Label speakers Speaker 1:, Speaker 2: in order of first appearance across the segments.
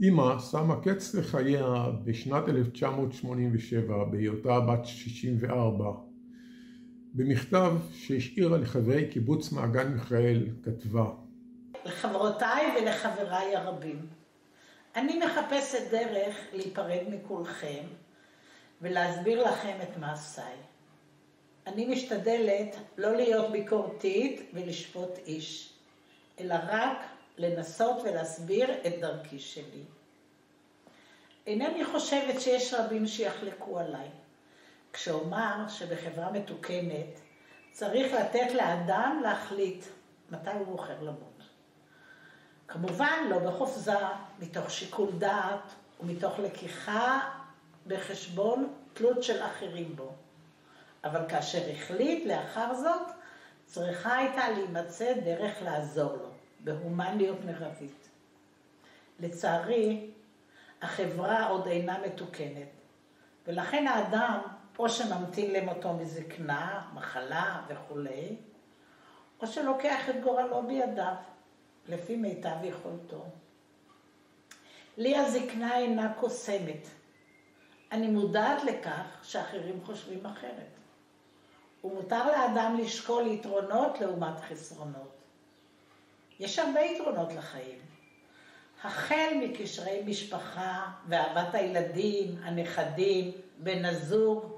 Speaker 1: אמא שמה קץ לחייה בשנת 1987 בהיותה בת 64. במכתב שהשאירה לחברי קיבוץ מעגן מיכאל כתבה:
Speaker 2: לחברותיי ולחבריי הרבים, אני מחפשת דרך להיפרד מכולכם ולהסביר לכם את מעשיי. אני משתדלת לא להיות ביקורתית ולשפוט איש, אלא רק לנסות ולהסביר את דרכי שלי. אינני חושבת שיש רבים שיחלקו עליי, כשאומר שבחברה מתוקנת צריך לתת לאדם להחליט מתי הוא בוחר למות. כמובן לא בחופזה, מתוך שיקול דעת ומתוך לקיחה בחשבון תלות של אחרים בו. אבל כאשר החליט לאחר זאת, צריכה הייתה להימצא דרך לעזור לו, בהומניות מרבית. לצערי, החברה עוד אינה מתוקנת, ולכן האדם או שממתין למותו מזקנה, מחלה וכו', או שלוקח את גורלו בידיו, לפי מיטב יכולתו. לי הזקנה אינה קוסמת. אני מודעת לכך שאחרים חושבים אחרת. ומותר לאדם לשקול יתרונות לעומת חסרונות. יש הרבה יתרונות לחיים. החל מקשרי משפחה ואהבת הילדים, הנכדים, בן הזוג,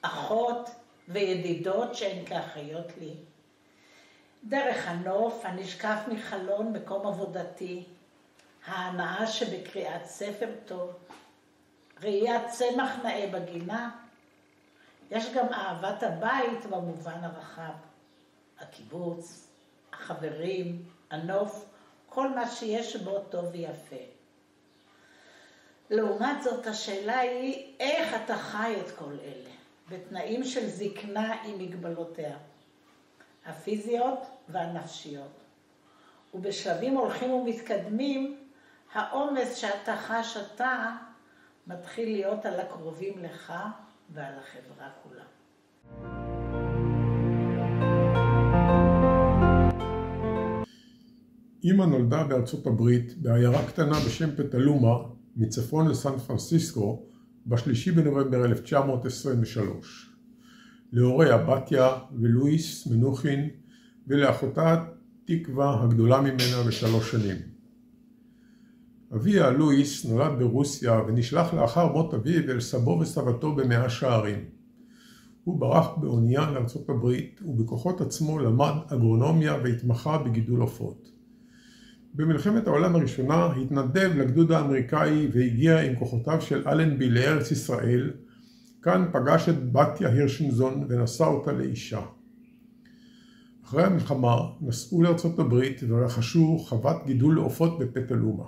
Speaker 2: אחות וידידות שהן כאחיות לי. דרך הנוף הנשקף מחלון מקום עבודתי, ההנאה שבקריאת ספר טוב, ראיית צמח נאה בגינה. יש גם אהבת הבית במובן הרחב, הקיבוץ, החברים, הנוף, כל מה שיש בו טוב ויפה. לעומת זאת, השאלה היא איך אתה חי את כל אלה, בתנאים של זקנה עם מגבלותיה, הפיזיות והנפשיות. ובשלבים הולכים ומתקדמים, העומס שאתה חש אתה מתחיל להיות על הקרובים לך ועל החברה כולה.
Speaker 1: אמא נולדה בארצות הברית בעיירה קטנה בשם פטלומה, מצפון לסן פרנסיסקו, ב3 בנובמבר 1923. להוריה בתיה ולואיס מנוחין, ולאחותה תקווה הגדולה ממנה ב3 שנים. אביה לואיס נולד ברוסיה ונשלח לאחר מות אביו אל סבו וסבתו במאה שערים. הוא ברח באונייה לארצות הברית ובכוחות עצמו למד אגרונומיה והתמחה בגידול עופות. במלחמת העולם הראשונה התנדב לגדוד האמריקאי והגיע עם כוחותיו של אלנבי לארץ ישראל. כאן פגש את בתיה הירשנזון ונשא אותה לאישה. אחרי המלחמה נסעו לארצות הברית ורכשו חוות גידול לעופות בפטלומה.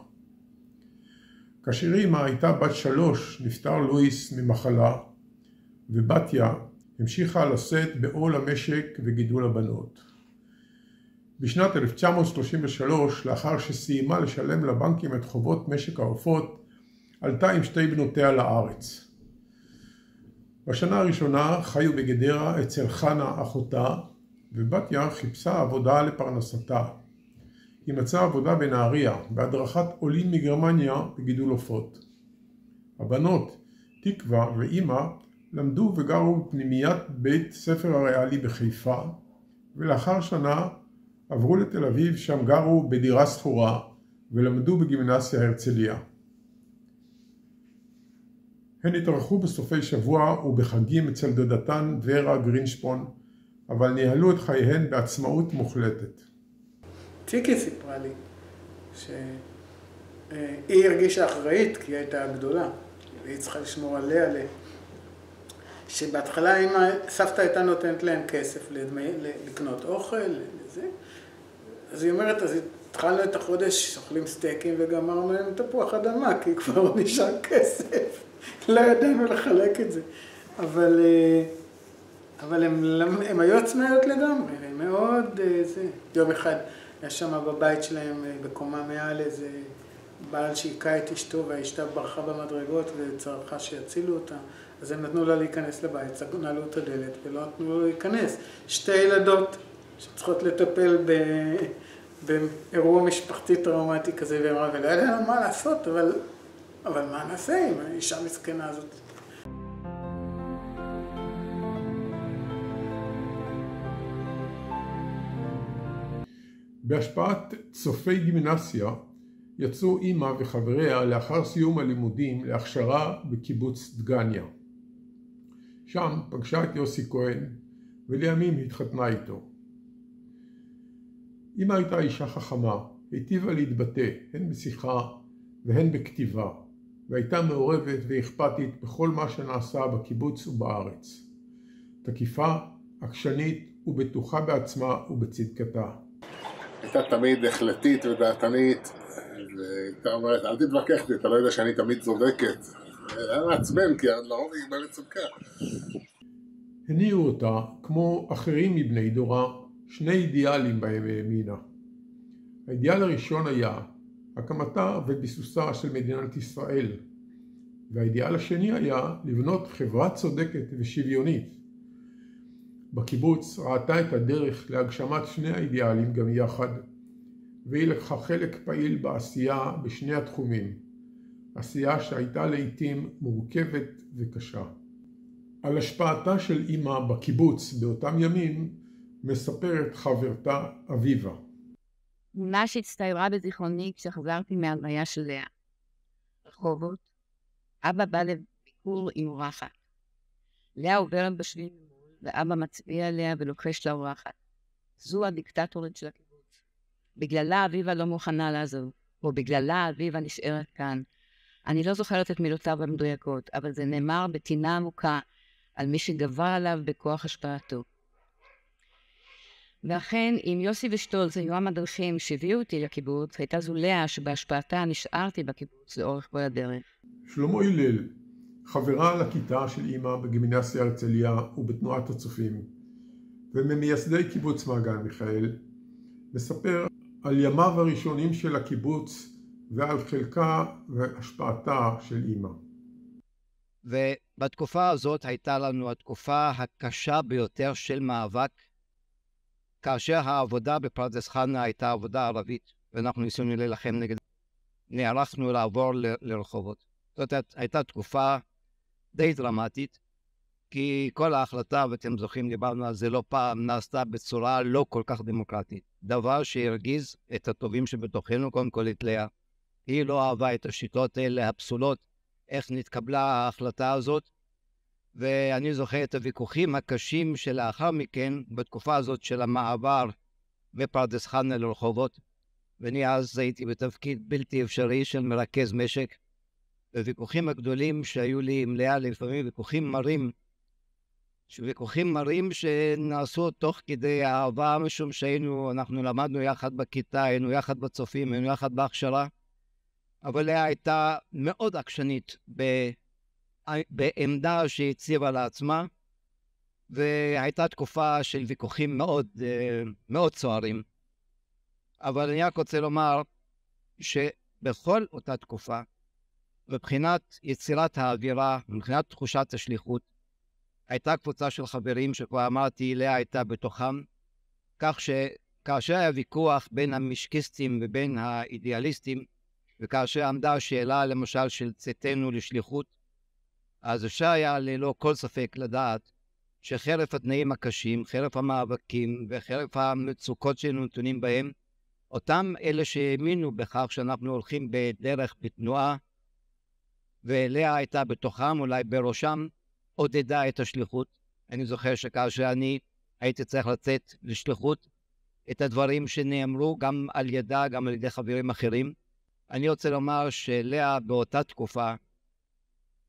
Speaker 1: כאשר אמא הייתה בת 3 נפטר לואיס ממחלה, ובתיה המשיכה לשאת בעול המשק וגידול הבנות. בשנת 1933, לאחר שסיימה לשלם לבנקים את חובות משק העופות, עלתה עם 2 בנותיה לארץ. בשנה הראשונה חיו בגדרה אצל חנה אחותה, ובתיה חיפשה עבודה לפרנסתה. היא מצאה עבודה בנהריה, בהדרכת עולים מגרמניה בגידול עופות. הבנות, תקווה ואמא, למדו וגרו בפנימיית בית ספר הריאלי בחיפה, ולאחר שנה עברו לתל אביב, שם גרו בדירה שכורה ולמדו בגימנסיה הרצליה. הן התארחו בסופי שבוע ובחגים אצל דודתן ורה גרינשפון, אבל ניהלו את חייהן בעצמאות מוחלטת.
Speaker 3: ציקי סיפרה לי שהיא הרגישה אחראית כי היא הייתה גדולה, והיא צריכה לשמור עליה, שבהתחלה סבתא הייתה נותנת להם כסף לקנות אוכל, לזה. אז היא אומרת, אז התחלנו את החודש, אוכלים סטייקים וגמרנו להם תפוח אדמה, כי כבר לא נשאר כסף. לא ידענו לחלק את זה. אבל הם היו עצמאיות לגמרי, הם מאוד זה. יום אחד היה שם בבית שלהם, בקומה מעל, איזה בעל שהיכה את אשתו, והאשתה ברחה במדרגות וצרחה שיצילו אותה. אז הם נתנו לה להיכנס לבית, נעלו את הדלת ולא נתנו לו להיכנס. 2 ילדות שצריכות לטפל באירוע משפחתי טראומטי כזה, ואמרה, ולא יודע מה לעשות, אבל אבל מה נעשה עם האישה המסכנה הזאת?
Speaker 1: בהשפעת צופי גימנסיה יצאו אמא וחבריה לאחר סיום הלימודים להכשרה בקיבוץ דגניה. שם פגשה את יוסי כהן ולימים התחתנה איתו. אמא הייתה אישה חכמה, היטיבה להתבטא הן בשיחה והן בכתיבה, והייתה מעורבת ואכפתית בכל מה שנעשה בקיבוץ ובארץ. תקיפה, עקשנית ובטוחה בעצמה ובצדקתה.
Speaker 4: הייתה תמיד החלטית ודעתנית, והייתה אומרת, אל תתווכח לי, אתה לא יודע שאני תמיד צודקת. היה מעצבן, כי לרוב היא באמת צודקה.
Speaker 1: הניעו אותה, כמו אחרים מבני דורה, שני אידיאלים בהם האמינה. האידיאל הראשון היה הקמתה וביסוסה של מדינת ישראל, והאידיאל השני היה לבנות חברה צודקת ושוויונית. בקיבוץ ראתה את הדרך להגשמת שני האידיאלים גם יחד, והיא לקחה חלק פעיל בעשייה בשני התחומים, עשייה שהייתה לעתים מורכבת וקשה. על השפעתה של אמא בקיבוץ באותם ימים מספרת חברתה אביבה.
Speaker 5: תמונה שהצטיירה בזיכרוני כשחזרתי מהלוויה של לאה. רחובות, אבא בא לביקור עם אורחת. לאה עוברת בשביל ואבא מצביע עליה ולוקש לה אורחת. זו הדיקטטורית של הקיבוץ. בגללה אביבה לא מוכנה לעזוב, או בגללה אביבה נשארת כאן. אני לא זוכרת את מילותיו המדויקות, אבל זה נאמר בטינה עמוקה על מי שגבר עליו בכוח השפעתו. ואכן, אם יוסי ושטולץ היו המדריכים שהביאו אותי לקיבוץ, הייתה זו לאה שבהשפעתה נשארתי בקיבוץ לאורך כל הדרך.
Speaker 1: שלמה הלל, חברה לכיתה של אמא בגימנסיה הרצליה ובתנועת הצופים, וממייסדי קיבוץ מעגן מיכאל, מספר על ימיו הראשונים של הקיבוץ ועל חלקה והשפעתה של אמא.
Speaker 6: ובתקופה הזאת הייתה לנו התקופה הקשה ביותר של מאבק, כאשר העבודה בפרדס חנה הייתה עבודה ערבית, ואנחנו ניסינו להילחם נגד, נערכנו לעבור לרחובות. זאת הייתה תקופה די דרמטית, כי כל ההחלטה, ואתם זוכרים, דיברנו על זה לא פעם, נעשתה בצורה לא כל כך דמוקרטית. דבר שהרגיז את הטובים שבתוכנו, קודם כל את לאה. היא לא אהבה את השיטות האלה, הפסולות, איך נתקבלה ההחלטה הזאת, ואני זוכר את הוויכוחים הקשים שלאחר מכן, בתקופה הזאת של המעבר בפרדס חנה לרחובות, ואני אז הייתי בתפקיד בלתי אפשרי של מרכז משק, וויכוחים הגדולים שהיו לי עם לאה, לפעמים ויכוחים מרים שנעשו תוך כדי אהבה, משום אנחנו למדנו יחד בכיתה, היינו יחד בצופים, היינו יחד בהכשרה, אבל לאה הייתה מאוד עקשנית בעמדה שהציבה לעצמה, והייתה תקופה של ויכוחים מאוד סוערים. אבל אני רק רוצה לומר שבכל אותה תקופה, מבחינת יצירת האווירה, מבחינת תחושת השליחות, הייתה קבוצה של חברים שכבר אמרתי, לאה הייתה בתוכם, כך שכאשר היה ויכוח בין המשקיסטים ובין האידיאליסטים, וכאשר עמדה השאלה למשל של צאתנו לשליחות, אז אפשר היה ללא כל ספק לדעת שחרף התנאים הקשים, חרף המאבקים וחרף המצוקות שהיינו נתונים בהם, אותם אלה שהאמינו בכך שאנחנו הולכים בדרך בתנועה, ולאה הייתה בתוכם, אולי בראשם, עודדה את השליחות. אני זוכר שכאשר אני הייתי צריך לצאת לשליחות, את הדברים שנאמרו גם על ידה, גם על ידי חברים אחרים. אני רוצה לומר שלאה באותה תקופה,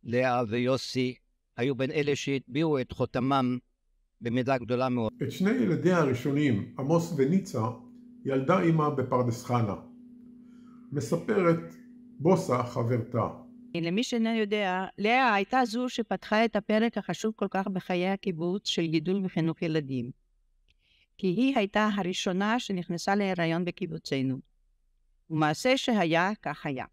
Speaker 6: לאה ויוסי, היו בין אלה שהטביעו את חותמם במידה גדולה מאוד.
Speaker 1: את שני ילדיה הראשונים, עמוס וניצה, ילדה אמא בפרדס חנה. מספרת בוסה חברתה.
Speaker 5: למי שאינו יודע, לאה הייתה זו שפתחה את הפרק החשוב כל כך בחיי הקיבוץ של גידול וחינוך ילדים. כי היא הייתה הראשונה שנכנסה להיריון בקיבוצנו. ומעשה שהיה, כך היה.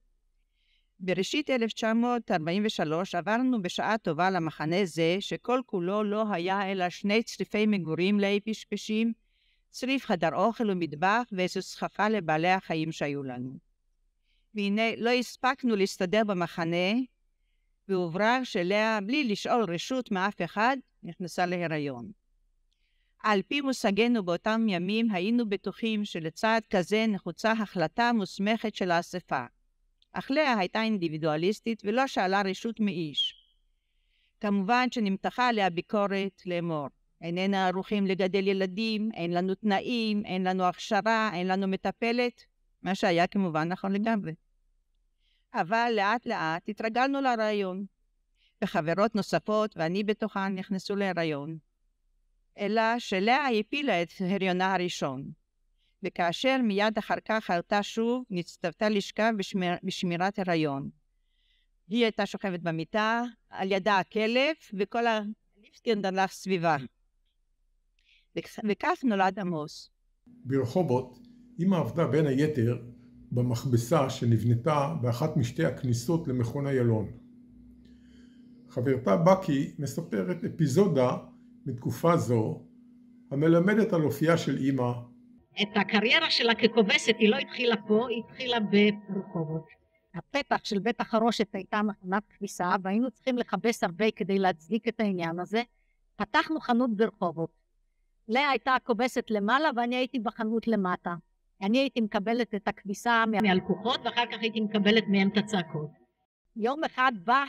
Speaker 5: בראשית 1943 עברנו בשעה טובה למחנה זה, שכל כולו לא היה אלא שני צריפי מגורים לאי פשפשים, צריף חדר אוכל ומטבח ואיזו סככה לבעלי החיים שהיו לנו. והנה לא הספקנו להסתדר במחנה, והוברר שלאה, בלי לשאול רשות מאף אחד, נכנסה להיריון. על פי מושגנו באותם ימים, היינו בטוחים שלצעד כזה נחוצה החלטה מוסמכת של האספה. אך לאה הייתה אינדיבידואליסטית ולא שאלה רשות מאיש. כמובן שנמתחה עליה ביקורת לאמור. איננה ערוכים לגדל ילדים, אין לנו תנאים, אין לנו הכשרה, אין לנו מטפלת, מה שהיה כמובן נכון לגמרי. אבל לאט לאט התרגלנו להיריון, וחברות נוספות ואני בתוכן נכנסו להיריון. אלא שלאה הפילה את הריונה הראשון, וכאשר מיד אחר כך עלתה שוב, נצטוותה לשכב בשמירת הריון. היא הייתה שוכבת במיטה, על ידה הכלב, וכל הליפסקין דלף סביבה. וכך נולד עמוס.
Speaker 1: ברחובות, אמא עבדה בין היתר במכבסה שנבנתה באחת משתי הכניסות למכון איילון. חברתה בקי מספרת אפיזודה מתקופה זו, המלמדת על אופייה של אמא.
Speaker 2: את הקריירה שלה ככובסת היא לא התחילה פה, היא התחילה ברחובות. הפתח של בית החרושת הייתה מכונת כביסה, והיינו צריכים לכבס הרבה כדי להצדיק את העניין הזה. פתחנו חנות ברחובות. לאה הייתה הכובסת למעלה ואני הייתי בחנות למטה. אני הייתי מקבלת את הכביסה מהלקוחות ואחר כך הייתי מקבלת מהם את הצעקות. יום אחד בא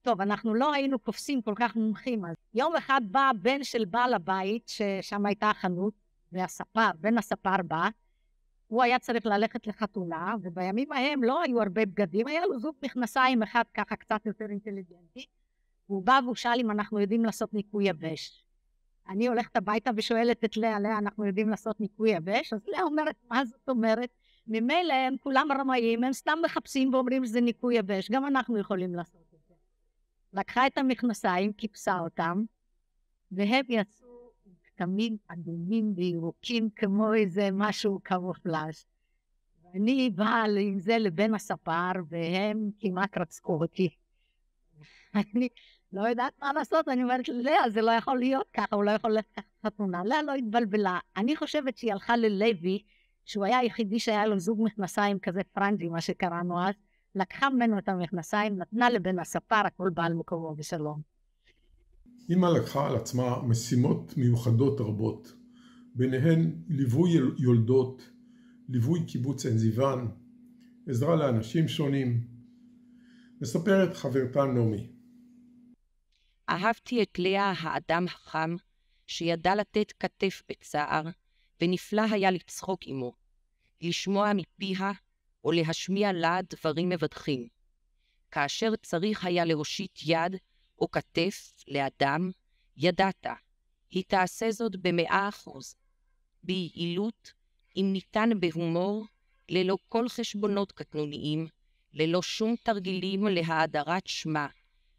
Speaker 2: טוב, אנחנו לא היינו קופסים כל כך מומחים. אז יום אחד בא הבן של בעל הבית, ששם הייתה החנות, והספר, בן הספר בא, הוא היה צריך ללכת לחתונה, ובימים ההם לא היו הרבה בגדים, היה לו זוג מכנסיים אחד ככה קצת יותר אינטליגנטי, והוא בא והוא שאל אם אנחנו יודעים לעשות ניקוי יבש. אני הולכת הביתה ושואלת את לאה, אנחנו יודעים לעשות ניקוי יבש? אז לאה אומרת, מה זאת אומרת? ממילא הם כולם רמאים, הם סתם מחפשים ואומרים שזה ניקוי יבש, גם אנחנו יכולים לעשות את זה. לקחה את המכנסיים, קיפסה אותם, והם יצאו כתמים אדומים וירוקים כמו איזה משהו קמופלז'. ואני באה עם זה לבן הספר, והם כמעט רצחו אותי. אני לא יודעת מה לעשות, אני אומרת, לאה, זה לא יכול להיות ככה, הוא לא יכול לקחת חתונה. לאה לא התבלבלה. אני חושבת שהיא הלכה ללוי, שהוא היה היחידי שהיה לו זוג מכנסיים כזה פרנג'י, מה שקראנו אז, לקחה ממנו את המכנסיים, נתנה לבן הספר, הכל בא על מקומו בשלום.
Speaker 1: אמא לקחה על עצמה משימות מיוחדות רבות, ביניהן ליווי יולדות, ליווי קיבוץ עין זיוון, עזרה לאנשים שונים. מספרת חברתה נעמי.
Speaker 5: אהבתי את לאה האדם החם, שידע לתת כתף בצער, ונפלא היה לצחוק עמו, לשמוע מפיה או להשמיע לה דברים מבדחים. כאשר צריך היה להושיט יד או כתף לאדם, ידעת, היא תעשה זאת ב100%, ביעילות, אם ניתן בהומור, ללא כל חשבונות קטנוניים, ללא שום תרגילים להאדרת שמה.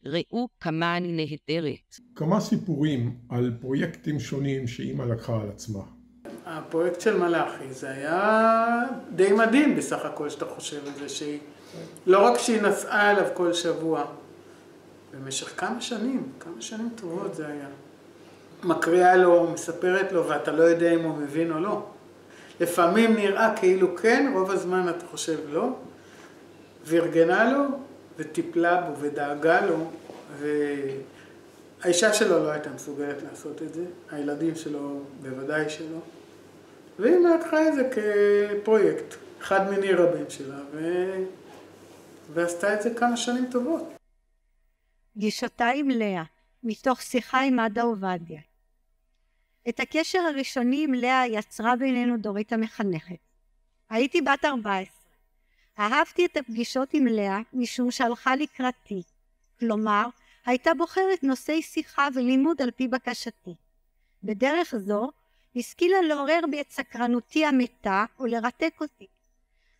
Speaker 5: ראו כמה אני נהדרת.
Speaker 1: כמה סיפורים על פרויקטים שונים שאמא לקחה על עצמה.
Speaker 3: הפרויקט של מלאכי זה היה די מדהים בסך הכל שאתה חושב על זה, שהיא לא רק שהיא נסעה אליו כל שבוע, במשך כמה שנים טובות זה היה. מקריאה לו, מספרת לו ואתה לא יודע אם הוא מבין או לא. לפעמים נראה כאילו כן, רוב הזמן אתה חושב לא, וארגנה לו וטיפלה בו ודאגה לו, והאישה שלו לא הייתה מסוגלת לעשות את זה, הילדים שלו בוודאי שלא. והיא לקחה את זה כפרויקט, אחד מיני רבים שלה, ועשתה את זה כמה שנים טובות.
Speaker 7: גישתה עם לאה, מתוך שיחה עם עדה עובדיה. את הקשר הראשוני עם לאה יצרה בינינו דורית המחנכת. הייתי בת 14. אהבתי את הפגישות עם לאה משום שהלכה לקראתי. כלומר, הייתה בוחרת נושאי שיחה ולימוד על פי בקשתי. בדרך זו, השכילה לעורר בי את סקרנותי המתה ולרתק אותי.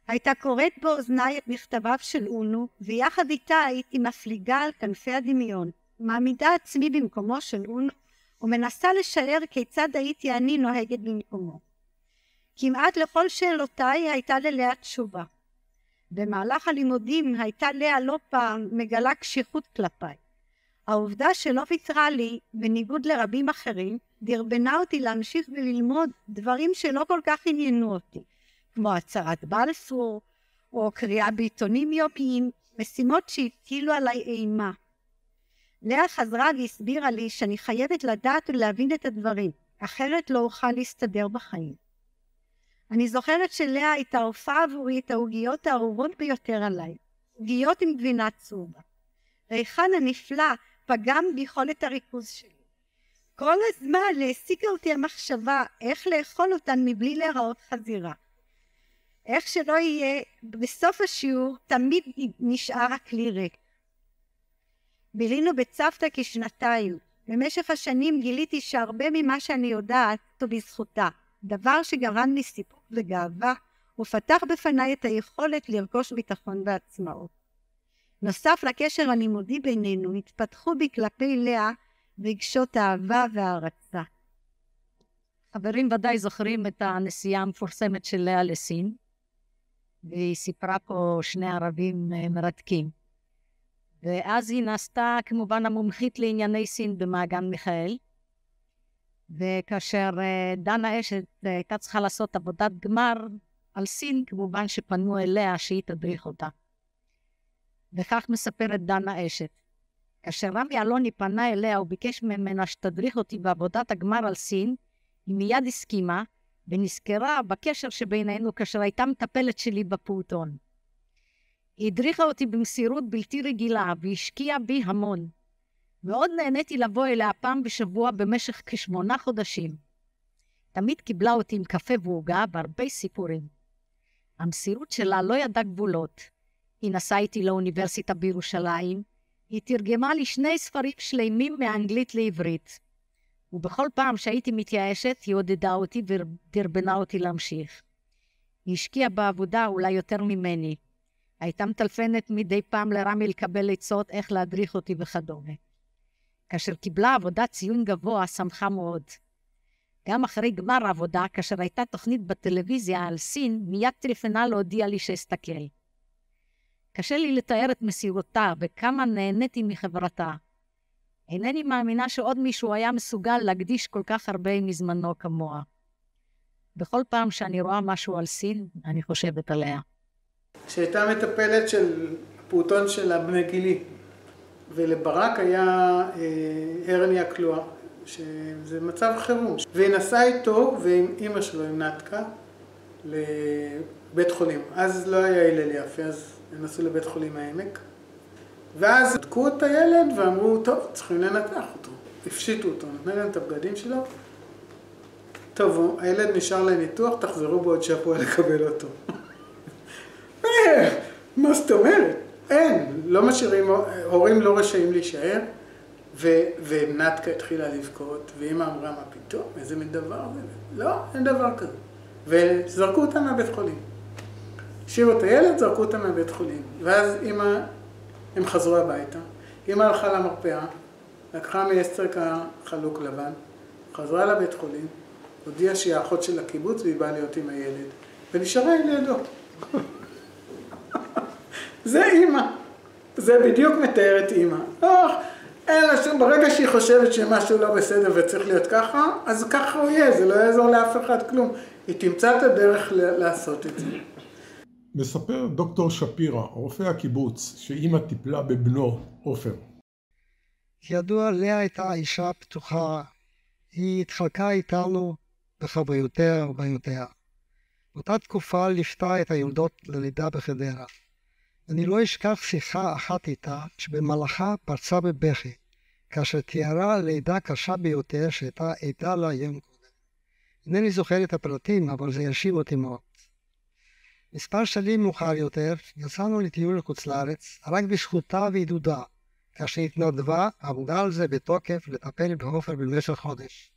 Speaker 7: הייתה קוראת באוזניי את מכתביו של אונו, ויחד איתה הייתי מפליגה על כנפי הדמיון, מעמידה עצמי במקומו של אונו, ומנסה לשער כיצד הייתי אני נוהגת במקומו. כמעט לכל שאלותיי הייתה ללאה תשובה. במהלך הלימודים הייתה לאה לא פעם מגלה קשיחות כלפיי. העובדה שלא ויתרה לי, בניגוד לרבים אחרים, דרבנה אותי להמשיך וללמוד דברים שלא כל כך עניינו אותי, כמו הצהרת בלפור, או קריאה בעיתונים יומיים, משימות שהטילו עליי אימה. לאה חזרה והסבירה לי שאני חייבת לדעת ולהבין את הדברים, אחרת לא אוכל להסתדר בחיים. אני זוכרת שלאה הייתה עופה עבורי את העוגיות האהובות ביותר עליי, עוגיות עם גבינה צהובה. ריחן הנפלא פגם ביכולת הריכוז שלי. כל הזמן העסיקה אותי המחשבה איך לאכול אותן מבלי להיראות חזירה. איך שלא יהיה, בסוף השיעור תמיד נשאר הכלי ריק. בילינו בצוותא כשנתיים. במשך השנים גיליתי שהרבה ממה שאני יודעת הוא בזכותה, דבר שגרם לי סיפוק וגאווה ופתח בפניי את היכולת לרכוש ביטחון בעצמאות. נוסף לקשר הלימודי בינינו, התפתחו בי כלפי לאה רגשות אהבה והערצה.
Speaker 5: חברים ודאי זוכרים את הנסיעה המפורסמת של לאה לסין, והיא סיפרה פה שני ערבים מרתקים. ואז היא נעשתה כמובן המומחית לענייני סין במעגן מיכאל, וכאשר דנה אשת הייתה צריכה לעשות עבודת גמר על סין, כמובן שפנו אליה שהיא תדריך אותה. וכך מספרת דנה אשת. כאשר רמי אלוני פנה אליה וביקש ממנה שתדריך אותי בעבודת הגמר על סין, היא מיד הסכימה ונזכרה בקשר שבינינו כאשר הייתה מטפלת שלי בפעוטון. היא הדריכה אותי במסירות בלתי רגילה והשקיעה בי המון. מאוד נהניתי לבוא אליה פעם בשבוע במשך כ8 חודשים. תמיד קיבלה אותי עם קפה ועוגה והרבה סיפורים. המסירות שלה לא ידעה גבולות. היא נסעה איתי לאוניברסיטה בירושלים, היא תרגמה לי 2 ספרים שלמים מאנגלית לעברית. ובכל פעם שהייתי מתייאשת, היא עודדה אותי ודרבנה אותי להמשיך. היא השקיעה בעבודה אולי יותר ממני. הייתה מטלפנת מדי פעם לרמי לקבל עצות איך להדריך אותי וכדומה. כאשר קיבלה עבודה ציון גבוה, שמחה מאוד. גם אחרי גמר העבודה, כאשר הייתה תוכנית בטלוויזיה על סין, מיד טלפנה להודיע לי שאסתכל. קשה לי לתאר את מסירותה וכמה נהניתי מחברתה. אינני מאמינה שעוד מישהו היה מסוגל להקדיש כל כך הרבה מזמנו כמוה. בכל פעם שאני רואה משהו על סין, אני חושבת עליה.
Speaker 3: שהייתה מטפלת של פעוטון של הבני גילי, ולברק היה הרניה כלואה, שזה מצב חירום. והיא נסעה איתו ועם אמא שלו, עם נתקה, לבית חולים. אז לא היה הלל יפה, אז הם נסעו לבית חולים העמק. ואז בדקו את הילד ואמרו, טוב, צריכים לנתח אותו. הפשיטו אותו, נתנו להם את הבגדים שלו. טוב, הילד נשאר לניתוח, תחזרו בעוד שבוע לקבל אותו. מה זאת אומרת? אין, לא משאירים, הורים לא רשאים להישאר, ונתקה התחילה לבכות, ואמא אמרה, מה פתאום? איזה מין דבר זה? לא, אין דבר כזה. וזרקו אותה מהבית חולים. השאירו את הילד, זרקו אותה מהבית חולים. ואז הם חזרו הביתה. אמא הלכה למרפאה, לקחה מאסטרקה חלוק לבן, חזרה לבית חולים, הודיעה שהיא האחות של הקיבוץ והיא באה להיות עם הילד, ונשארה לידו. זה אמא. זה בדיוק מתאר את אמא. אין לה שום, ברגע שהיא חושבת שמשהו לא בסדר וצריך להיות ככה, אז ככה הוא יהיה, זה לא יעזור לאף אחד כלום. היא תמצא את הדרך לעשות את זה.
Speaker 1: מספר דוקטור שפירא, רופא הקיבוץ, שאמא טיפלה בבנו, עופר.
Speaker 8: כידוע, לאה הייתה אישה פתוחה. היא התחלקה איתנו בחוויותיה וביותיה. באותה תקופה ליוותה את היולדות ללידה בחדרה. אני לא אשכח שיחה אחת איתה, שבמהלכה פרצה בבכי, כאשר תיארה לידה קשה ביותר שהייתה עדה לה יום קודם. אינני זוכר את הפרטים, אבל זה ירשים אותי מאוד. מספר שנים מאוחר יותר, יצאנו לטיול לחוץ לארץ, רק בזכותה ועידודה, כאשר התנדבה, עבודה על זה בתוקף לטפל בעופר במשך חודש.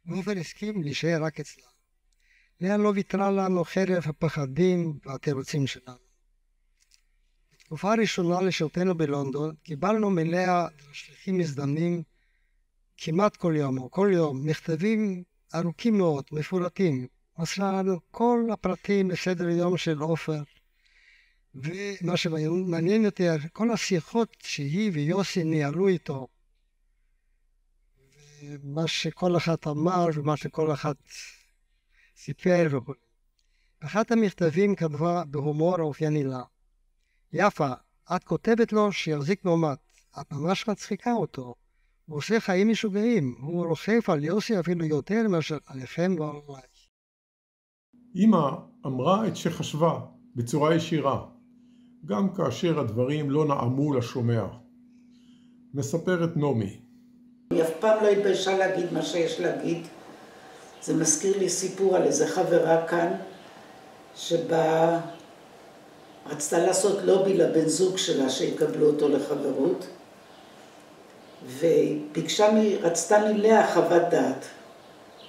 Speaker 8: ועופר הסכים להישאר רק אצלה. לאה לא ויתרה לנו חרף הפחדים והתירוצים שלנו. בתקופה הראשונה לשהותנו בלונדון, קיבלנו מלאה שליחים מזדמנים כמעט כל יום או כל יום, מכתבים ארוכים מאוד, מפורטים. מסרה לנו כל הפרטים בסדר יום של עופר. ומה שמעניין יותר, כל השיחות שהיא ויוסי ניהלו איתו, ומה שכל אחד אמר ומה שכל אחד סיפר וכו'. באחד המכתבים כתבה בהומור האופייני לה, יפה, את כותבת לו שיחזיק מעמד, את ממש מצחיקה אותו. הוא עושה חיים משוגעים, הוא רוכב על יוסי אפילו יותר מאשר עליכם ועליי.
Speaker 1: אמא אמרה את שחשבה בצורה ישירה, גם כאשר הדברים לא נעמו לשומע. מספרת נעמי.
Speaker 2: היא אף פעם לא התביישה להגיד מה שיש להגיד. זה מזכיר לי סיפור על איזה חברה כאן, שבה רצתה לעשות לובי לבן זוג שלה שיקבלו אותו לחברות, רצתה מלאה חוות דעת.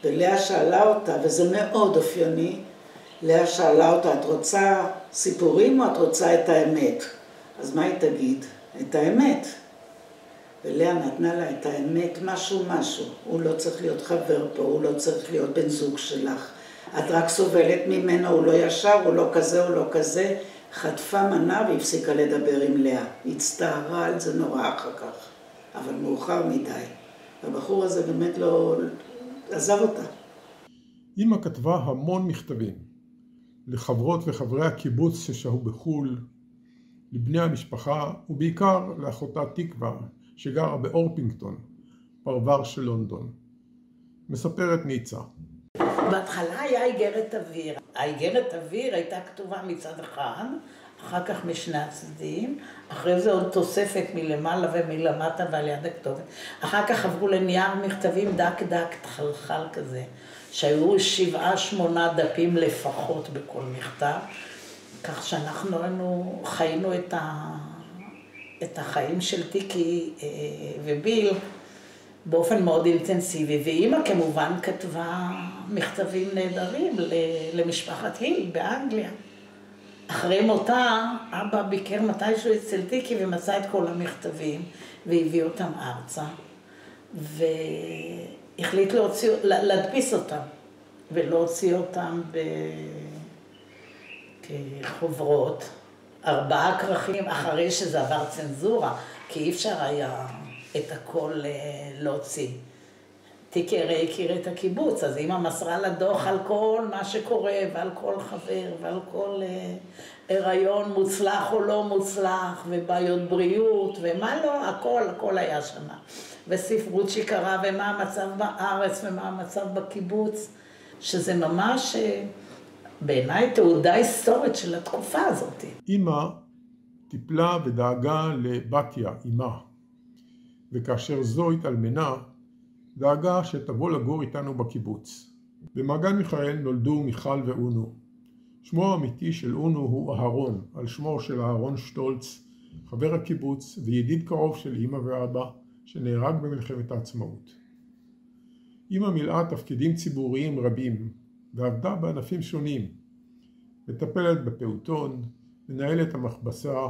Speaker 2: ולאה שאלה אותה, וזה מאוד אופייני, לאה שאלה אותה, את רוצה סיפורים או את רוצה את האמת? אז מה היא תגיד? את האמת. ולאה נתנה לה את האמת, משהו. הוא לא צריך להיות חבר פה, הוא לא צריך להיות בן זוג שלך. את רק סובלת ממנו, הוא לא ישר, הוא לא כזה, הוא לא כזה. חטפה מנה והפסיקה לדבר עם לאה. הצטערה על זה נורא אחר כך, אבל מאוחר מדי. הבחור הזה באמת לא עזב אותה.
Speaker 1: אמא כתבה המון מכתבים לחברות וחברי הקיבוץ ששהו בחול, לבני המשפחה ובעיקר לאחותה תקווה שגרה באורפינגטון, פרבר של לונדון. מספרת ניצה.
Speaker 2: בהתחלה היה איגרת אוויר. האיגרת אוויר הייתה כתובה מצד אחד, אחר כך משני הצדדים, אחרי זה עוד תוספת מלמעלה ומלמטה ועל יד הכתובת. אחר כך עברו לנייר מכתבים דק תחלחל כזה, שהיו 7-8 דפים לפחות בכל מכתב, כך שאנחנו חיינו את החיים של טיקי וביל באופן מאוד אינטנסיבי, ואמא כמובן כתבה מכתבים נהדרים למשפחת היל באנגליה. אחרי מותה, אבא ביקר מתישהו אצל טיקי ומצא את כל המכתבים והביא אותם ארצה, והחליט להדפיס אותם ולהוציא אותם כחוברות, 4 כרכים, אחרי שזה עבר צנזורה, כי אי אפשר היה את הכל להוציא. טיקי הרי הכיר את הקיבוץ, אז אמא מסרה לה דוח על כל מה שקורה ועל כל חבר ועל כל הריון מוצלח או לא מוצלח ובעיות בריאות ומה לא, הכל היה שמה. וספרות שקרה ומה המצב בארץ ומה המצב בקיבוץ, שזה ממש בעיניי תעודה היסטורית של התקופה הזאת.
Speaker 1: אמא טיפלה ודאגה לבתיה, אמה, וכאשר זו התאלמנה, דאגה שתבוא לגור איתנו בקיבוץ. במעגן מיכאל נולדו מיכל ואונו. שמו האמיתי של אונו הוא אהרון, על שמו של אהרון שטולץ, חבר הקיבוץ וידיד קרוב של אמא ואבא, שנהרג במלחמת העצמאות. אמא מילאה תפקידים ציבוריים רבים, ועבדה בענפים שונים. מטפלת בפעוטון, מנהלת המכבסה,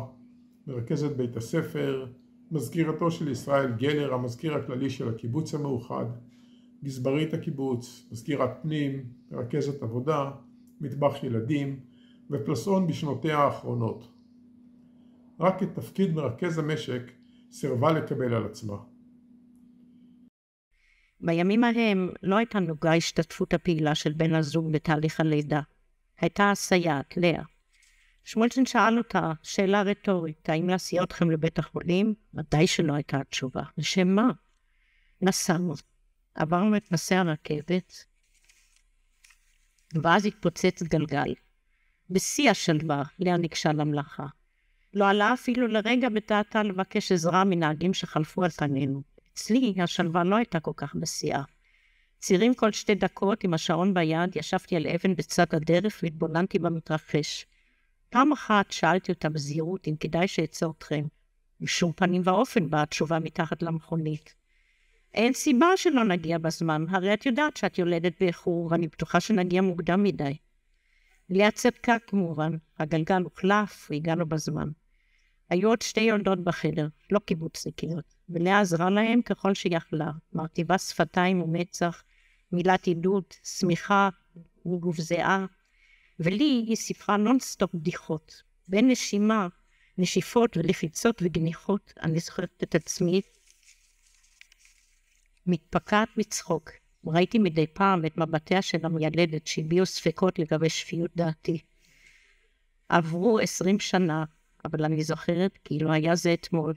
Speaker 1: מרכזת בית הספר, מזכירתו של ישראל גלר, המזכיר הכללי של הקיבוץ המאוחד, גזברית הקיבוץ, מזכירת פנים, מרכזת עבודה, מטבח ילדים ופלסון בשנותיה האחרונות. רק את תפקיד מרכז המשק סירבה לקבל על עצמה.
Speaker 7: בימים ההם לא הייתה נוגעה השתתפות הפעילה של בן הזוג בתהליך הלידה. הייתה הסייעת, לאה. שמואלשטיין שאל אותה שאלה רטורית, האם להסיע אתכם לבית החולים? ודאי שלא הייתה התשובה. לשם מה? נסענו. עברנו את נושא הרכבת, ואז התפוצץ גלגל. בשיא השלווה, לאה ניגשה למלאכה. לא עלה אפילו לרגע בדעתה לבקש עזרה מנהגים שחלפו על פנינו. אצלי השלווה לא הייתה כל כך בשיאה. צירים כל 2 דקות עם השעון ביד, ישבתי על אבן בצד הדרך והתבוננתי במתרחש. פעם אחת שאלתי אותה בזהירות אם כדאי שאעצור אתכם. בשום פנים ואופן באה תשובה מתחת למכונית. אין סיבה שלא נגיע בזמן, הרי את יודעת שאת יולדת באיחור ואני בטוחה שנגיע מוקדם מדי. לאה צדקה כמובן, הגלגל הוחלף והגענו בזמן. היו עוד 2 יולדות בחדר, לא קיבוצניקיות, ולאה עזרה להם ככל שיכלה, מרטיבה שפתיים ומצח, מילת עידוד, שמיכה וגובזעה, ולי היא סיפרה נונסטופ בדיחות. בין נשימה, נשיפות ולחיצות וגניחות, אני זוכרת את עצמי מתפקעת מצחוק.
Speaker 9: ראיתי מדי פעם את מבטיה של המיילדת שהביעו ספקות לגבי שפיות דעתי. עברו 20 שנה, אבל אני זוכרת כאילו היה זה אתמול.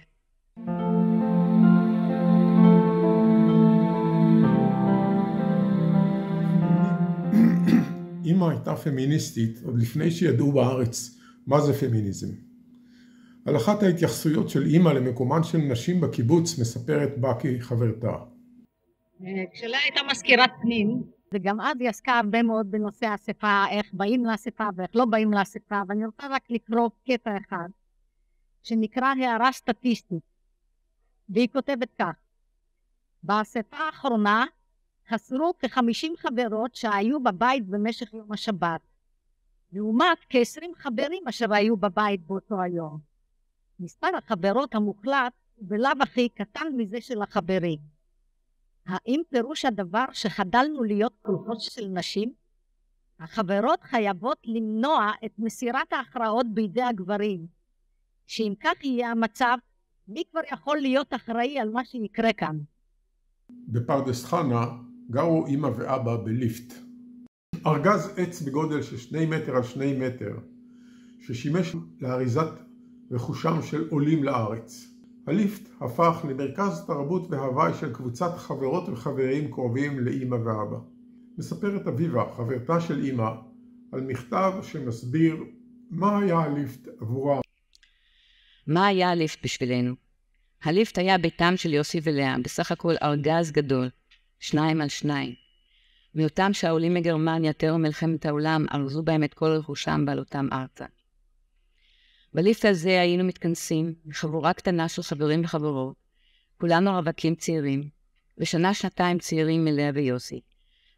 Speaker 1: אמא הייתה פמיניסטית עוד לפני שידעו בארץ מה זה פמיניזם. על אחת ההתייחסויות של אמא למקומן של נשים בקיבוץ מספרת בקי חברתה.
Speaker 9: כשלה הייתה מזכירת פנים, וגם אז היא עסקה הרבה מאוד בנושא האספה, איך באים לאספה ואיך לא באים לאספה, ואני רוצה רק לקרוא קטע אחד, שנקרא הערה סטטיסטית, והיא כותבת כך: באספה האחרונה חסרו כ-50 חברות שהיו בבית במשך יום השבת, לעומת כ-20 חברים אשר היו בבית באותו היום. מספר החברות המוחלט בלאו הכי קטן מזה של החברים. האם פירוש הדבר שחדלנו להיות קולחות של נשים? החברות חייבות למנוע את מסירת ההכרעות בידי הגברים, שאם כך יהיה המצב, מי כבר יכול להיות אחראי על מה שיקרה כאן?
Speaker 1: בפרדס חנה גרו אמא ואבא בליפט. ארגז עץ בגודל של 2 מטר על 2 מטר, ששימש לאריזת רכושם של עולים לארץ. הליפט הפך למרכז תרבות והוואי של קבוצת חברות וחברים קרובים לאמא ואבא. מספרת אביבה, חברתה של אמא, על מכתב שמסביר מה היה הליפט עבורה.
Speaker 5: מה היה הליפט בשבילנו? הליפט היה ביתם של יוסי ולאה, בסך הכל ארגז גדול, 2 על 2. מאותם שהעולים מגרמניה טרם מלחמת העולם ארזו בהם את כל רכושם בעלותם ארצה. בליפט הזה היינו מתכנסים, חבורה קטנה של חברים וחברות, כולנו רווקים צעירים, ושנה-שנתיים צעירים מלאה ויוסי,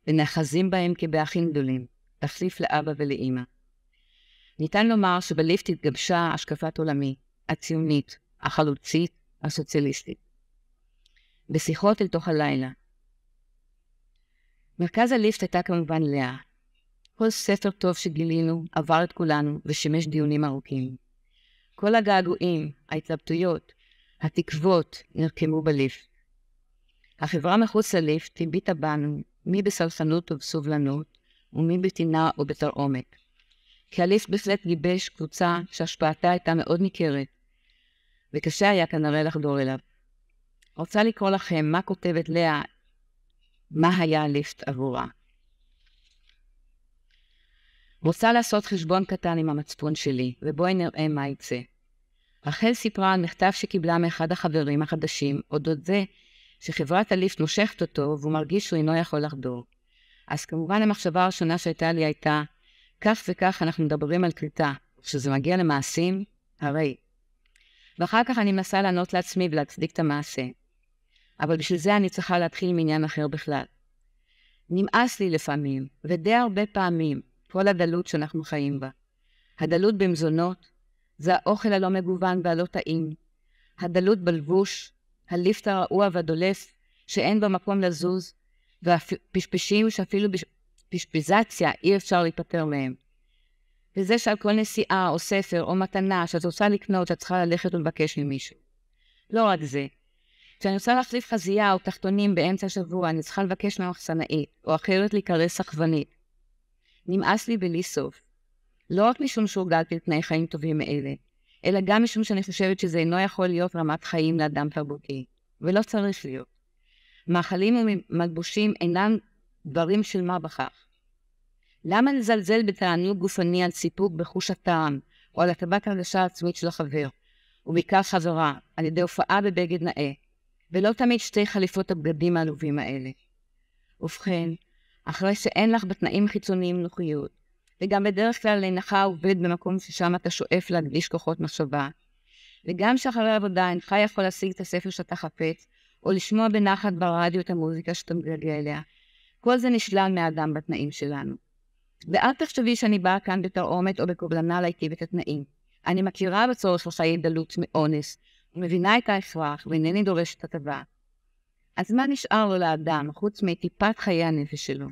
Speaker 5: ונאחזים בהם כבאחים גדולים, תחליף לאבא ולאמא. ניתן לומר שבליפט התגבשה השקפת עולמי, הציונית, החלוצית, הסוציאליסטית. בשיחות אל תוך הלילה. מרכז הליפט הייתה כמובן לאה. כל ספר טוב שגילינו עבר את כולנו ושימש דיונים ארוכים. כל הגעגועים, ההתלבטויות, התקוות נרקמו בליפט. החברה מחוץ לליפט הביטה בנו מי בסלחנות ובסובלנות ומי בטינה ובתרעומת. כי הליפט בהחלט גיבש קבוצה שהשפעתה הייתה מאוד ניכרת, וקשה היה כנראה לחדור אליו. רוצה לקרוא לכם מה כותבת לאה, מה היה הליפט עבורה. רוצה לעשות חשבון קטן עם המצפון שלי, ובואי נראה מה יצא. רחל סיפרה על מכתב שקיבלה מאחד החברים החדשים, אודות זה שחברת הליפט מושכת אותו והוא מרגיש שהוא אינו יכול לחדור. אז כמובן המחשבה הראשונה שהייתה לי הייתה, כך וכך אנחנו מדברים על קליטה, כשזה מגיע למעשים, הרי. ואחר כך אני מנסה לענות לעצמי ולהצדיק את המעשה. אבל בשביל זה אני צריכה להתחיל עם עניין אחר בכלל. נמאס לי לפעמים, ודי הרבה פעמים, כל הדלות שאנחנו חיים בה. הדלות במזונות, זה האוכל הלא מגוון והלא טעים. הדלות בלבוש, הליפט הרעוע והדולף, שאין במקום לזוז, והפשפשים שאפילו פשפיזציה אי אפשר להיפטר מהם. וזה שעל כל נסיעה או ספר או מתנה שאת רוצה לקנות, את צריכה ללכת ולבקש ממישהו. לא רק זה. כשאני רוצה להחליף חזייה או תחתונים באמצע השבוע, אני צריכה לבקש מהמחסנאית, או אחרת להיקרא סחבנית. נמאס לי בלי סוף. לא רק משום שהורגלתי לתנאי חיים טובים מאלה, אלא גם משום שאני חושבת שזה אינו יכול להיות רמת חיים לאדם תרבותי, ולא צריך להיות. מאכלים ומלבושים אינם דברים של מה בכך. למה לזלזל בתענוג גופני על סיפוק בחוש הטעם, או על הטבת הרגשה העצמית של החבר, ובעיקר חברה, על ידי הופעה בבגד נאה, ולא תמיד 2 חליפות הבגדים העלובים האלה. ובכן, אחרי שאין לך בתנאים חיצוניים נוחיות, וגם בדרך כלל להנחה עובד במקום ששם אתה שואף להקדיש כוחות מחשבה, וגם שאחרי העבודה אינך יכול להשיג את הספר שאתה חפץ, או לשמוע בנחת ברדיו את המוזיקה שאתה מגלגל אליה, כל זה נשלל מהאדם בתנאים שלנו. ואל תחשבי שאני באה כאן בתרעומת או בקובלנה להיטיב את התנאים. אני מכירה בצורך לחיי דלות מאונס, ומבינה את ההכרח, ואינני דורשת הטבה. אז מה נשאר לו לאדם, חוץ מטיפת חיי הנפש שלו?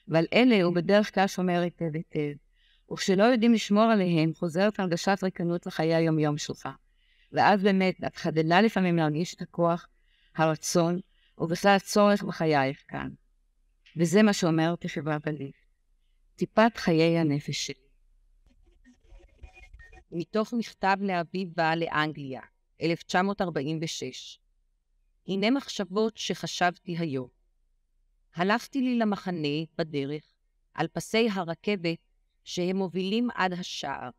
Speaker 5: ועל אלה הוא בדרך כלל שומר היטב היטב, וכשלא יודעים לשמור עליהם, חוזרת הרגשת ריקנות לחיי היום-יום שלך. ואז באמת, את חדלה לפעמים להרגיש את הכוח, הרצון, ובכלל הצורך בחייך כאן. וזה מה שאומר תשבה בלב. טיפת חיי הנפש שלי. מתוך מכתב לאביב בא לאנגליה, 1946. הנה מחשבות שחשבתי היום. הלכתי לי למחנה בדרך, על פסי הרכבת שהם מובילים עד השער.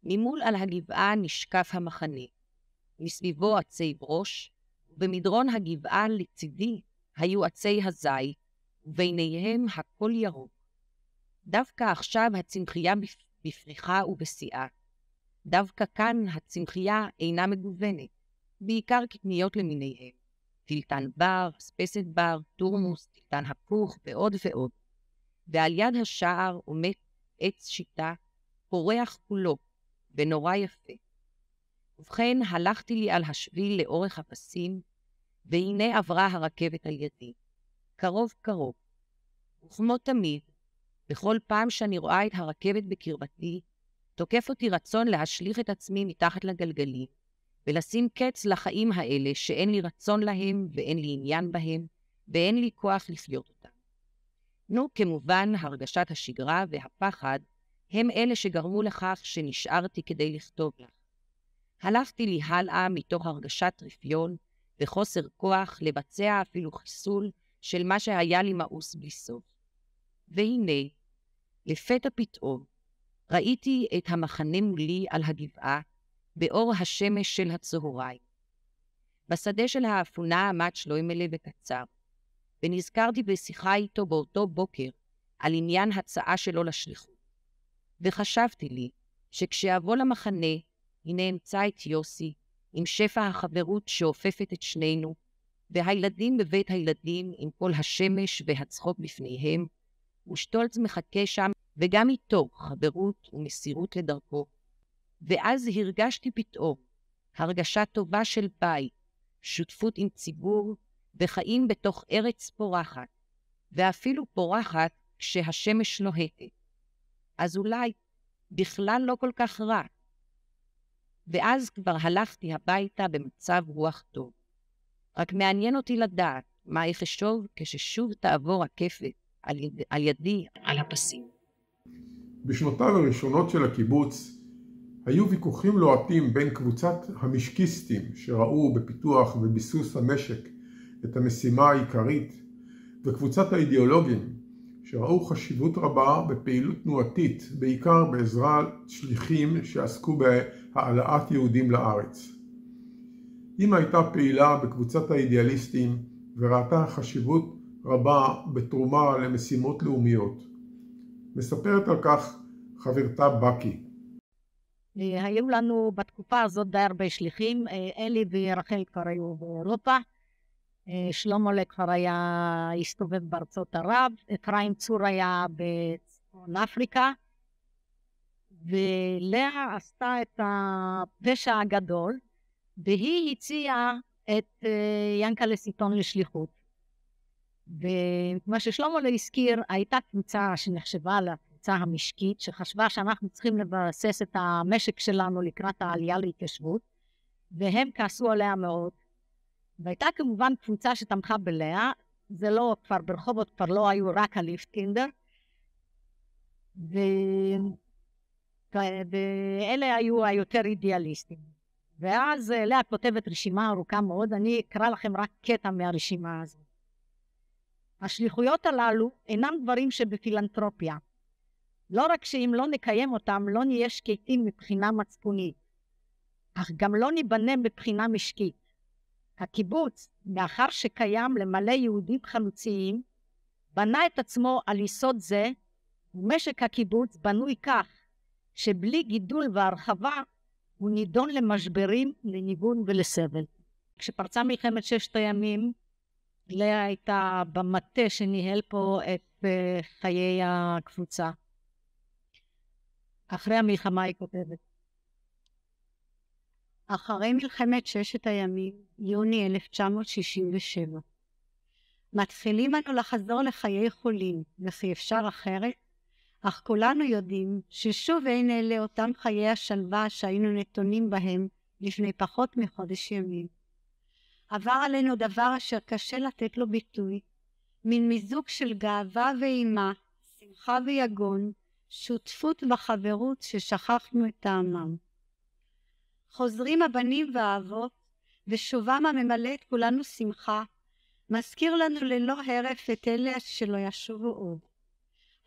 Speaker 5: ממול על הגבעה נשקף המחנה. מסביבו עצי ברוש, ובמדרון הגבעה לצידי היו עצי הזית, וביניהם הכל ירוק. דווקא עכשיו הצמחייה בפריחה ובשיאה. דווקא כאן הצמחייה אינה מגוונת, בעיקר קטניות למיניהם. טילטן בר, אספסת בר, תורמוס, טילטן הפוך ועוד ועוד. ועל יד השער עומד עץ שיטה, פורח כולו, ונורא יפה. ובכן, הלכתי לי על השביל לאורך הפסים, והנה עברה הרכבת על ידי. קרוב קרוב. וכמו תמיד, בכל פעם שאני רואה את הרכבת בקרבתי, תוקף אותי רצון להשליך את עצמי מתחת לגלגלים, ולשים קץ לחיים האלה שאין לי רצון להם ואין לי עניין בהם, ואין לי כוח לחיות אותם. נו, כמובן, הרגשת השגרה והפחד הם אלה שגרמו לכך שנשארתי כדי לכתוב לך. הלכתי לי הלאה מתוך הרגשת רפיון וחוסר כוח לבצע אפילו חיסול של מה שהיה לי מאוס בלי סוף. והנה, לפתע פתאום, ראיתי את המחנה מולי על הגבעה, באור השמש של הצהריים. בשדה של האפונה עמד שלוימלה וקצר, ונזכרתי בשיחה איתו באותו בוקר על עניין הצעה שלו לשליחות. וחשבתי לי שכשאבוא למחנה, הנה אמצא את יוסי, עם שפע החברות שאופפת את שנינו, והילדים בבית הילדים עם כל השמש והצחוק בפניהם, ושטולץ מחכה שם, וגם איתו חברות ומסירות לדרכו. ואז הרגשתי פתאום הרגשה טובה של בית, שותפות עם ציבור, וחיים בתוך ארץ פורחת, ואפילו פורחת כשהשמש לוהטת. אז אולי בכלל לא כל כך רע. ואז כבר הלכתי הביתה במצב רוח טוב. רק מעניין אותי לדעת מה אחשוב כששוב תעבור הקפת על ידי על הפסים.
Speaker 1: בשנותיו הראשונות של הקיבוץ היו ויכוחים לוהטים בין קבוצת המשקיסטים שראו בפיתוח וביסוס המשק את המשימה העיקרית, וקבוצת האידיאולוגים שראו חשיבות רבה בפעילות תנועתית, בעיקר בעזרת שליחים שעסקו בהעלאת יהודים לארץ. אמא הייתה פעילה בקבוצת האידיאליסטים וראתה חשיבות רבה בתרומה למשימות לאומיות. מספרת על כך חברתה בקי.
Speaker 9: היו לנו בתקופה הזאת די הרבה שליחים, אלי ורחל כבר היו באירופה, שלמה כבר היה הסתובב בארצות ערב, אפרים צור היה בצפון אפריקה, ולאה עשתה את הפשע הגדול, והיא הציעה את ינקלה סיטון לשליחות. ומה ששלמה הזכיר, הייתה קבוצה שנחשבה לקבוצה המשקית, שחשבה שאנחנו צריכים לבסס את המשק שלנו לקראת העלייה להתיישבות, והם כעסו עליה מאוד. והייתה כמובן קבוצה שתמכה בלאה, זה לא, כבר ברחובות כבר לא היו רק הליפטקינדר, ואלה היו היותר אידיאליסטים. ואז לאה כותבת רשימה ארוכה מאוד, אני אקרא לכם רק קטע מהרשימה הזו. השליחויות הללו אינם דברים שבפילנטרופיה. לא רק שאם לא נקיים אותם, לא נהיה שקטים מבחינה מצפונית, אך גם לא ניבנה מבחינה משקית. הקיבוץ, מאחר שקיים למלא יהודים חלוציים, בנה את עצמו על יסוד זה, ומשק הקיבוץ בנוי כך, שבלי גידול והרחבה, הוא נידון למשברים, לניוון ולסבל. כשפרצה מלחמת ששת הימים, לאה הייתה במטה שניהל פה את חיי הקבוצה. אחרי המלחמה היא כותבת. אחרי מלחמת ששת הימים, יוני 1967, מתחילים אנו לחזור לחיי חולים, וכי אפשר אחרת, אך כולנו יודעים ששוב אין אלה אותם חיי השלווה שהיינו נתונים בהם לפני פחות מחודש ימים. עבר עלינו דבר אשר קשה לתת לו ביטוי,
Speaker 7: מין מיזוג של גאווה ואימה, שמחה ויגון, שותפות וחברות ששכחנו את טעמם. חוזרים הבנים והאבות, ושובם הממלא את כולנו שמחה, מזכיר לנו ללא הרף את אלה שלא ישובו עוד.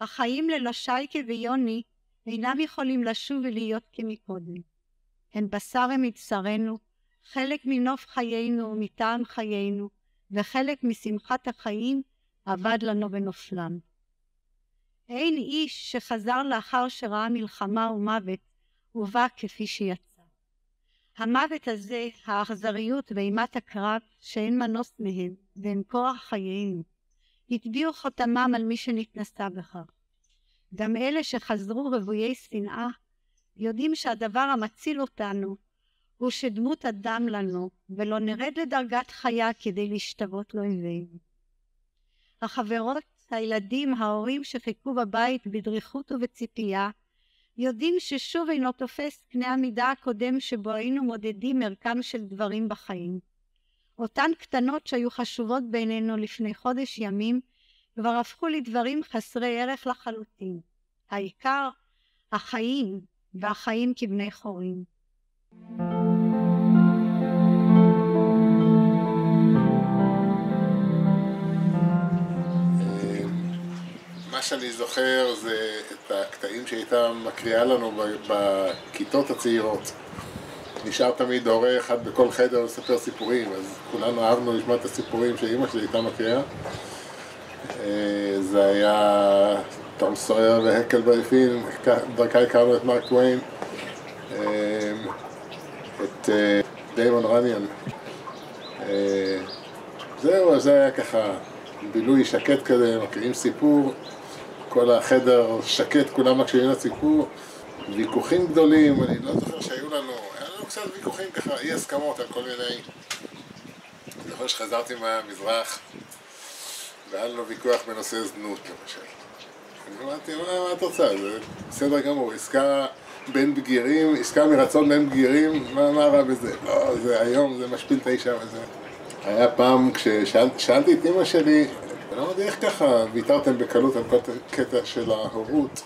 Speaker 7: החיים ללא שייקה ויוני אינם יכולים לשוב ולהיות כמקודם. הן בשר מבשרנו, חלק מנוף חיינו ומטעם חיינו, וחלק משמחת החיים אבד לנו בנופלם. אין איש שחזר לאחר שראה מלחמה ומוות, ובא כפי שיצא. המוות הזה, האכזריות ואימת הקרב, שאין מנוס מהם, והם כורח חיינו, הטביעו חותמם על מי שנתנסה בכך. גם אלה שחזרו רוויי שנאה, יודעים שהדבר המציל אותנו, הוא שדמות אדם לנו, ולא נרד לדרגת חיה כדי להשתוות לאויבינו. החברות, הילדים, ההורים שחיכו בבית בדריכות ובציפייה, יודעים ששוב אינו תופס קנה המידה הקודם שבו היינו מודדים מרקם של דברים בחיים. אותן קטנות שהיו חשובות בינינו לפני חודש ימים, כבר הפכו לדברים חסרי ערך לחלוטין. העיקר, החיים, והחיים כבני חורים.
Speaker 4: מה שאני זוכר זה את הקטעים שהייתה מקריאה לנו בכיתות הצעירות. נשאר תמיד הורה אחד בכל חדר לספר סיפורים, אז כולנו אהבנו לשמוע את הסיפורים שאימא שלי הייתה מקריאה. זה היה תום סויר והקלברי פין, דרכה הכרנו את מרק טוויין, את דיימון רניאן. זהו, זה היה ככה בילוי שקט כזה, מקריאים סיפור, כל החדר שקט, כולם מקשיבים לסיפור, ויכוחים גדולים, אני לא זוכר שהיו לנו, היה לנו קצת ויכוחים ככה, אי הסכמות על כל מיני. אני זוכר שחזרתי מהמזרח, והיה לנו ויכוח בנושא זנות למשל. אני אמרתי, מה את רוצה? זה בסדר גמור, עסקה בין בגירים, עסקה מרצון בין בגירים, מה רע בזה? לא, זה היום, זה משפיל את האישה וזה. היה פעם כששאלתי את אמא שלי, אני לא יודע איך ככה ויתרתם בקלות על כל קטע של ההורות.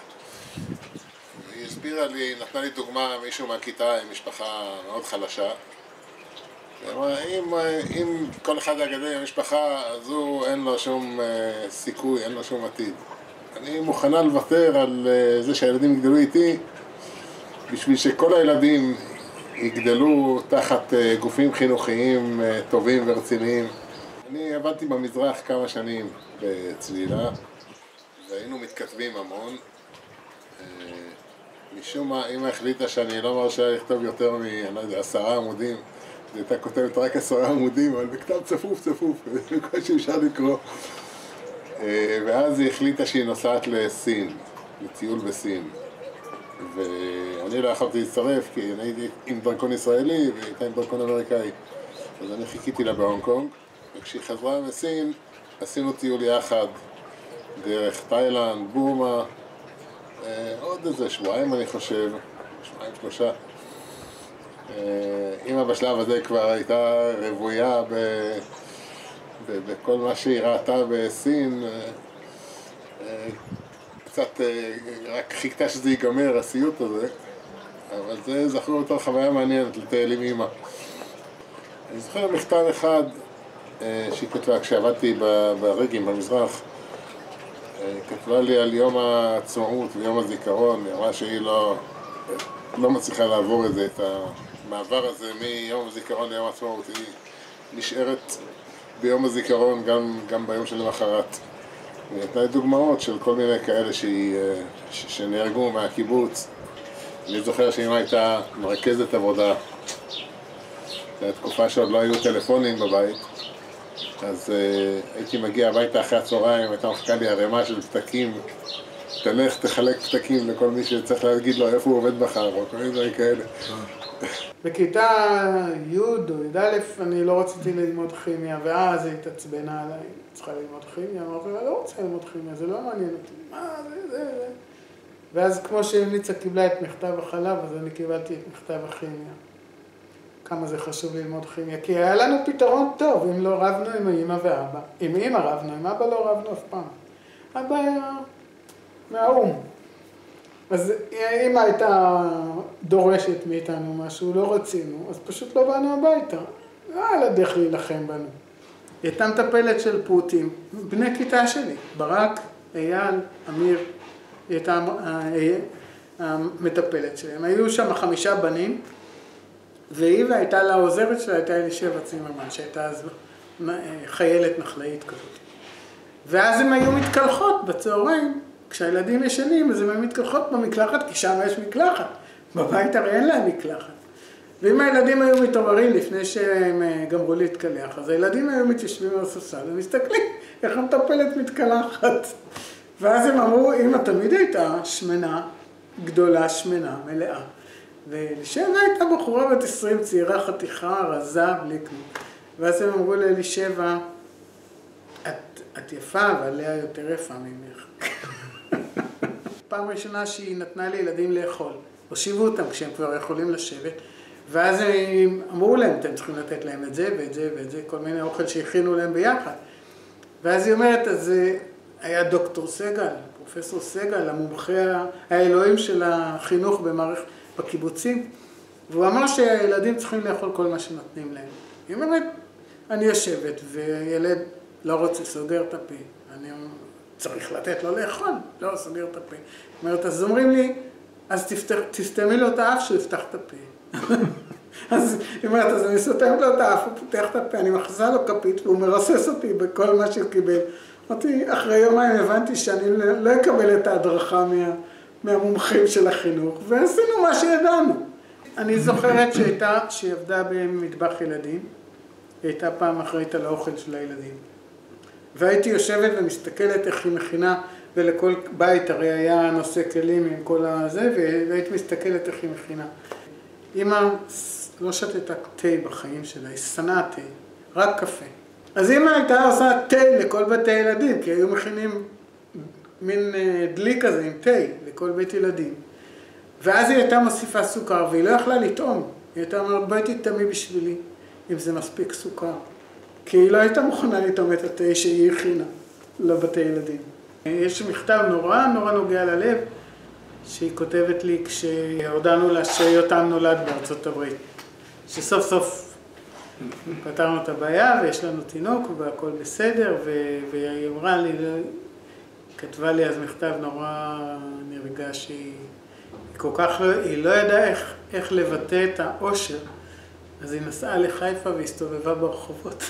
Speaker 4: היא הסבירה לי, נתנה לי דוגמה, מישהו מהכיתה עם משפחה מאוד חלשה. היא אמרה, אם כל אחד יגדל עם המשפחה, אז הוא אין לו שום סיכוי, אין לו שום עתיד. אני מוכנה לוותר על זה שהילדים יגדלו איתי, בשביל שכל הילדים יגדלו תחת גופים חינוכיים טובים ורציניים. אני עבדתי במזרח כמה שנים בצלילה, והיינו מתכתבים המון. משום מה, אמא החליטה שאני לא מרשה לכתוב יותר אני לא יודע, 10 עמודים. היא הייתה כותבת רק 10 עמודים, אבל בכתב צפוף, בכל שאפשר לקרוא. ואז היא החליטה שהיא נוסעת לסין, לטיול בסין. ואני לא יכולתי להצטרף, כי אני הייתי עם דרכון ישראלי והיא הייתה עם דרכון אמריקאי. אז אני חיכיתי לה בהונג קונג, וכשהיא חזרה מסין, עשינו טיול יחד, דרך תאילנד, בורמה, עוד איזה שבועיים אני חושב, 2-3. אמא בשלב הזה כבר הייתה רבויה בכל מה שהיא ראתה בסין, קצת רק חיכתה שזה ייגמר, הסיוט הזה, אבל זה זכרו יותר חוויה מעניינת לטייל עם אמא. אני זוכר מכתב אחד שהיא כתבה כשעבדתי ברגים במזרח, כתבה לי על יום העצמאות ויום הזיכרון, היא אמרה שהיא לא מצליחה לעבור את זה, את המעבר הזה מיום הזיכרון ליום העצמאות, היא נשארת ביום הזיכרון גם ביום של למחרת. היא נתנה דוגמאות של כל מיני כאלה שנהרגו מהקיבוץ. אני זוכר שאמא הייתה מרכזת עבודה, זו תקופה שעוד לא היו טלפונים בבית, אז הייתי מגיע הביתה אחרי הצהריים, הייתה מחכה לי ערימה של פתקים, תלך תחלק פתקים לכל מי שצריך להגיד לו איפה הוא עובד מחר, או כל מיני דברים כאלה.
Speaker 3: בכיתה י' או י"א אני לא רציתי ללמוד כימיה, ואז היא התעצבנה עליי, צריכה ללמוד כימיה, אמרתי לה, לא רוצה ללמוד כימיה, זה לא מעניין אותי, מה זה. ואז כמו שהמליצה קיבלה את מכתב החלב, אז אני קיבלתי את מכתב הכימיה. כמה זה חשוב ללמוד כימיה, כי היה לנו פתרון טוב, אם לא רבנו עם אמא ואבא. עם אמא רבנו, עם אבא לא רבנו אף פעם. אבא היה מהאום. אז אמא הייתה דורשת מאיתנו משהו, לא רצינו, אז פשוט לא באנו הביתה. לא היה לה דרך להילחם בנו. היא הייתה מטפלת של פוטים, בני כיתה שלי, ברק, אייל, אמיר, היא הייתה המטפלת שלהם. היו שם 5 בנים, והיא והייתה לה עוזרת שלה, הייתה אלישבע צימרמן, שהייתה אז חיילת נחלאית כזאת. ואז הם היו מתקלחות בצהריים, כשהילדים ישנים, אז הם היו מתקלחות במקלחת, כי שם יש מקלחת. בבית הרי אין להם מקלחת. ואם הילדים היו מתעוררים לפני שהם גמרו להתקלח, אז הילדים היו מתיישבים על הספסל ומסתכלים איך המטפלת מתקלחת. ואז הם אמרו, אמא תמיד הייתה שמנה, גדולה, שמנה, מלאה. ואלישבע הייתה בחורה בת 20, צעירה, חתיכה, רזה, בלי כלום. ואז הם אמרו לאלישבע, את יפה, אבל לאה יותר יפה ממך. פעם ראשונה שהיא נתנה לילדים לאכול. הושיבו אותם כשהם כבר יכולים לשבת. ואז הם אמרו להם, אתם צריכים לתת להם את זה ואת זה ואת זה, כל מיני אוכל שהכינו להם ביחד. ואז היא אומרת, אז היה דוקטור סגל, פרופסור סגל, המומחה, האלוהים של החינוך בקיבוצים, והוא אמר שהילדים צריכים לאכול כל מה שנותנים להם. היא אומרת, אני יושבת וילד לא רוצה, סוגר את הפה. אני צריך לתת לו לאכול, לא סוגר את הפה. היא אומרת, אז אומרים לי, אז תסתמי לו את האף שהוא יפתח את הפה. אז היא אומרת, אז אני סותמת לו את האף, הוא פותח את הפה, אני מכניסה לו כפית והוא מרסס אותי בכל מה שהוא קיבל. אמרתי, אחרי יומיים הבנתי שאני לא אקבל את ההדרכה מהמומחים של החינוך, ועשינו מה שידענו. אני זוכרת שהיא עבדה במטבח ילדים, היא הייתה פעם אחראית על האוכל של הילדים. והייתי יושבת ומסתכלת איך היא מכינה, ולכל בית הרי היה נושא כלים עם כל הזה, והייתי מסתכלת איך היא מכינה. אמא לא שתתה תה בחיים שלה, היא שנאה תה, רק קפה. אז אמא הייתה עושה תה לכל בתי ילדים, כי היו מכינים מין דלי כזה עם תה לכל בית ילדים. ואז היא הייתה מוסיפה סוכר, והיא לא יכלה לטעום. היא הייתה אומרת, בואי תטעמי בשבילי, אם זה מספיק סוכר. כי היא לא הייתה מוכנה לטעום את התה שהיא הכינה לבתי ילדים. יש מכתב נורא נוגע ללב, שהיא כותבת לי כשהודענו לה שיותם נולד בארצות הברית. שסוף סוף פתרנו את הבעיה ויש לנו תינוק והכל בסדר, והיא אמרה לי, כתבה לי אז מכתב נורא נרגש, שהיא כל כך היא לא ידעה איך לבטא את האושר, אז היא נסעה לחיפה והסתובבה ברחובות,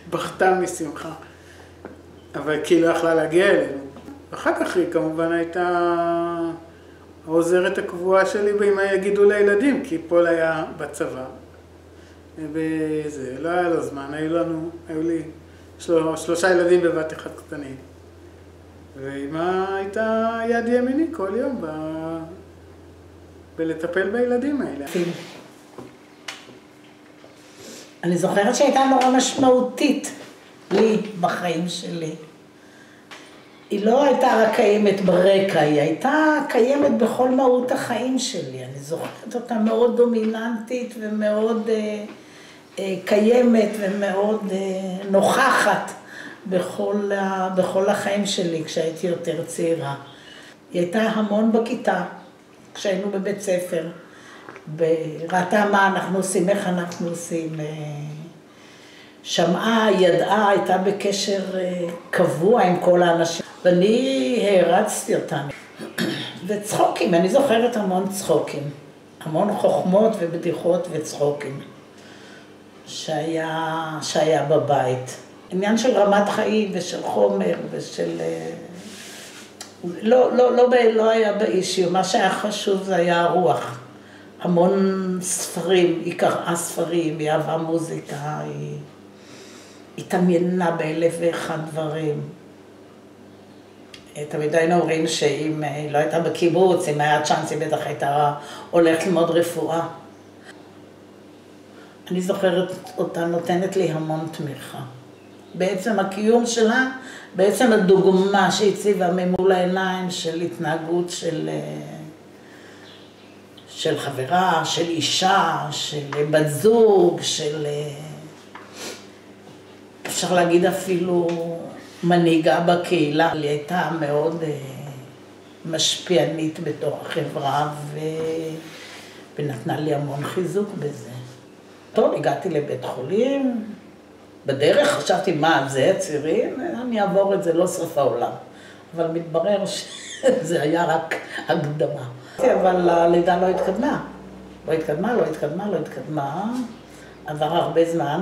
Speaker 3: בכתה משמחה, אבל כי היא לא יכלה להגיע אלינו. ואחר כך היא כמובן הייתה העוזרת הקבועה שלי בימי הגידול לילדים, כי פול היה בצבא. וזה, לא היה לו זמן, היו לי 3 ילדים בבת אחת קטנים. ואמא הייתה יד ימיני כל יום בלטפל בילדים האלה.
Speaker 2: אני זוכרת שהייתה נורא משמעותית לי בחיים שלי. היא לא הייתה רק קיימת ברקע, היא הייתה קיימת בכל מהות החיים שלי. אני זוכרת אותה מאוד דומיננטית ומאוד קיימת ומאוד נוכחת בכל החיים שלי כשהייתי יותר צעירה. היא הייתה המון בכיתה כשהיינו בבית ספר, ראתה מה אנחנו עושים, איך אנחנו עושים. שמעה, ידעה, הייתה בקשר קבוע עם כל האנשים. ואני הרצתי אותם. וצחוקים, אני זוכרת המון צחוקים. המון חוכמות ובדיחות וצחוקים שהיה בבית. עניין של רמת חיים ושל חומר ושל... לא היה באישיו, מה שהיה חשוב זה היה הרוח. המון ספרים, היא קראה ספרים, היא אהבה מוזיקה, היא התעניינה באלף ואחד דברים. תמיד היינו אומרים שאם היא לא הייתה בקיבוץ, אם היה צ'אנס, היא בטח הייתה הולכת ללמוד רפואה. אני זוכרת אותה נותנת לי המון תמיכה. בעצם הקיום שלה, בעצם הדוגמה שהציבה ממול העיניים של התנהגות של חברה, של אישה, של בת זוג, של... אפשר להגיד אפילו מנהיגה בקהילה. היא הייתה מאוד משפיענית בתוך החברה ונתנה לי המון חיזוק בזה. טוב, הגעתי לבית חולים, בדרך חשבתי מה זה, צירים, אני אעבור את זה, לא סוף העולם. אבל מתברר שזה היה רק הקדמה. אבל הלידה לא התקדמה. לא התקדמה. עבר הרבה זמן.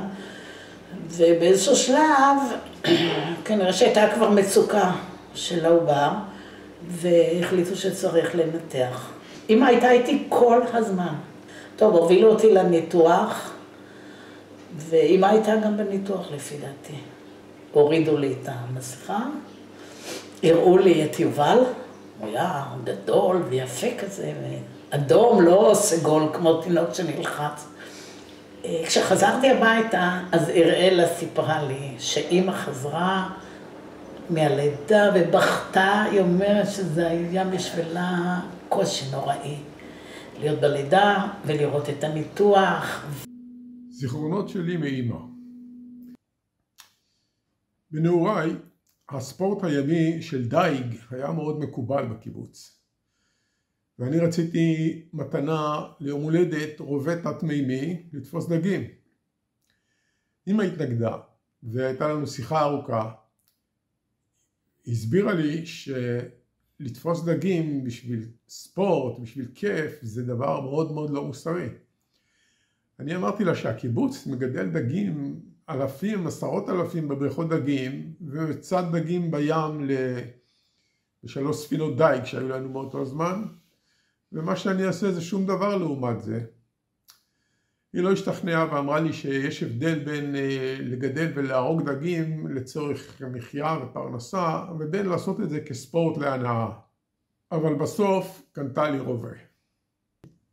Speaker 2: ובאיזשהו שלב, כנראה שהייתה כבר מצוקה של העובר, והחליטו שצריך לנתח. אמא הייתה איתי כל הזמן. טוב, הובילו אותי לניתוח, ואמא הייתה גם בניתוח לפי דעתי. הורידו לי את המסכה, הראו לי את יובל, הוא היה גדול ויפה כזה, אדום, לא סגול כמו תינוק שנלחץ. כשחזרתי הביתה, אז אראלה סיפרה לי שאמא חזרה מהלידה ובכתה, היא אומרת שזה היה בשבילה קושי נוראי. להיות בלידה ולראות את הניתוח.
Speaker 1: זיכרונות שלי מאמא. בנעוריי, הספורט הימי של דייג היה מאוד מקובל בקיבוץ. ואני רציתי מתנה ליום הולדת רובה תת-מימי לתפוס דגים. אמא התנגדה, והייתה לנו שיחה ארוכה. היא הסבירה לי שלתפוס דגים בשביל ספורט, בשביל כיף, זה דבר מאוד מאוד לא מוסרי. אני אמרתי לה שהקיבוץ מגדל דגים אלפים, עשרות אלפים בבריכות דגים, וצד דגים בים לשלוש ספינות דייג שהיו לנו מאותו זמן, ומה שאני אעשה זה שום דבר לעומת זה. היא לא השתכנעה ואמרה לי שיש הבדל בין לגדל ולהרוג דגים לצורך מחיה ופרנסה, ובין לעשות את זה כספורט להנאה. אבל בסוף קנתה לי רובה.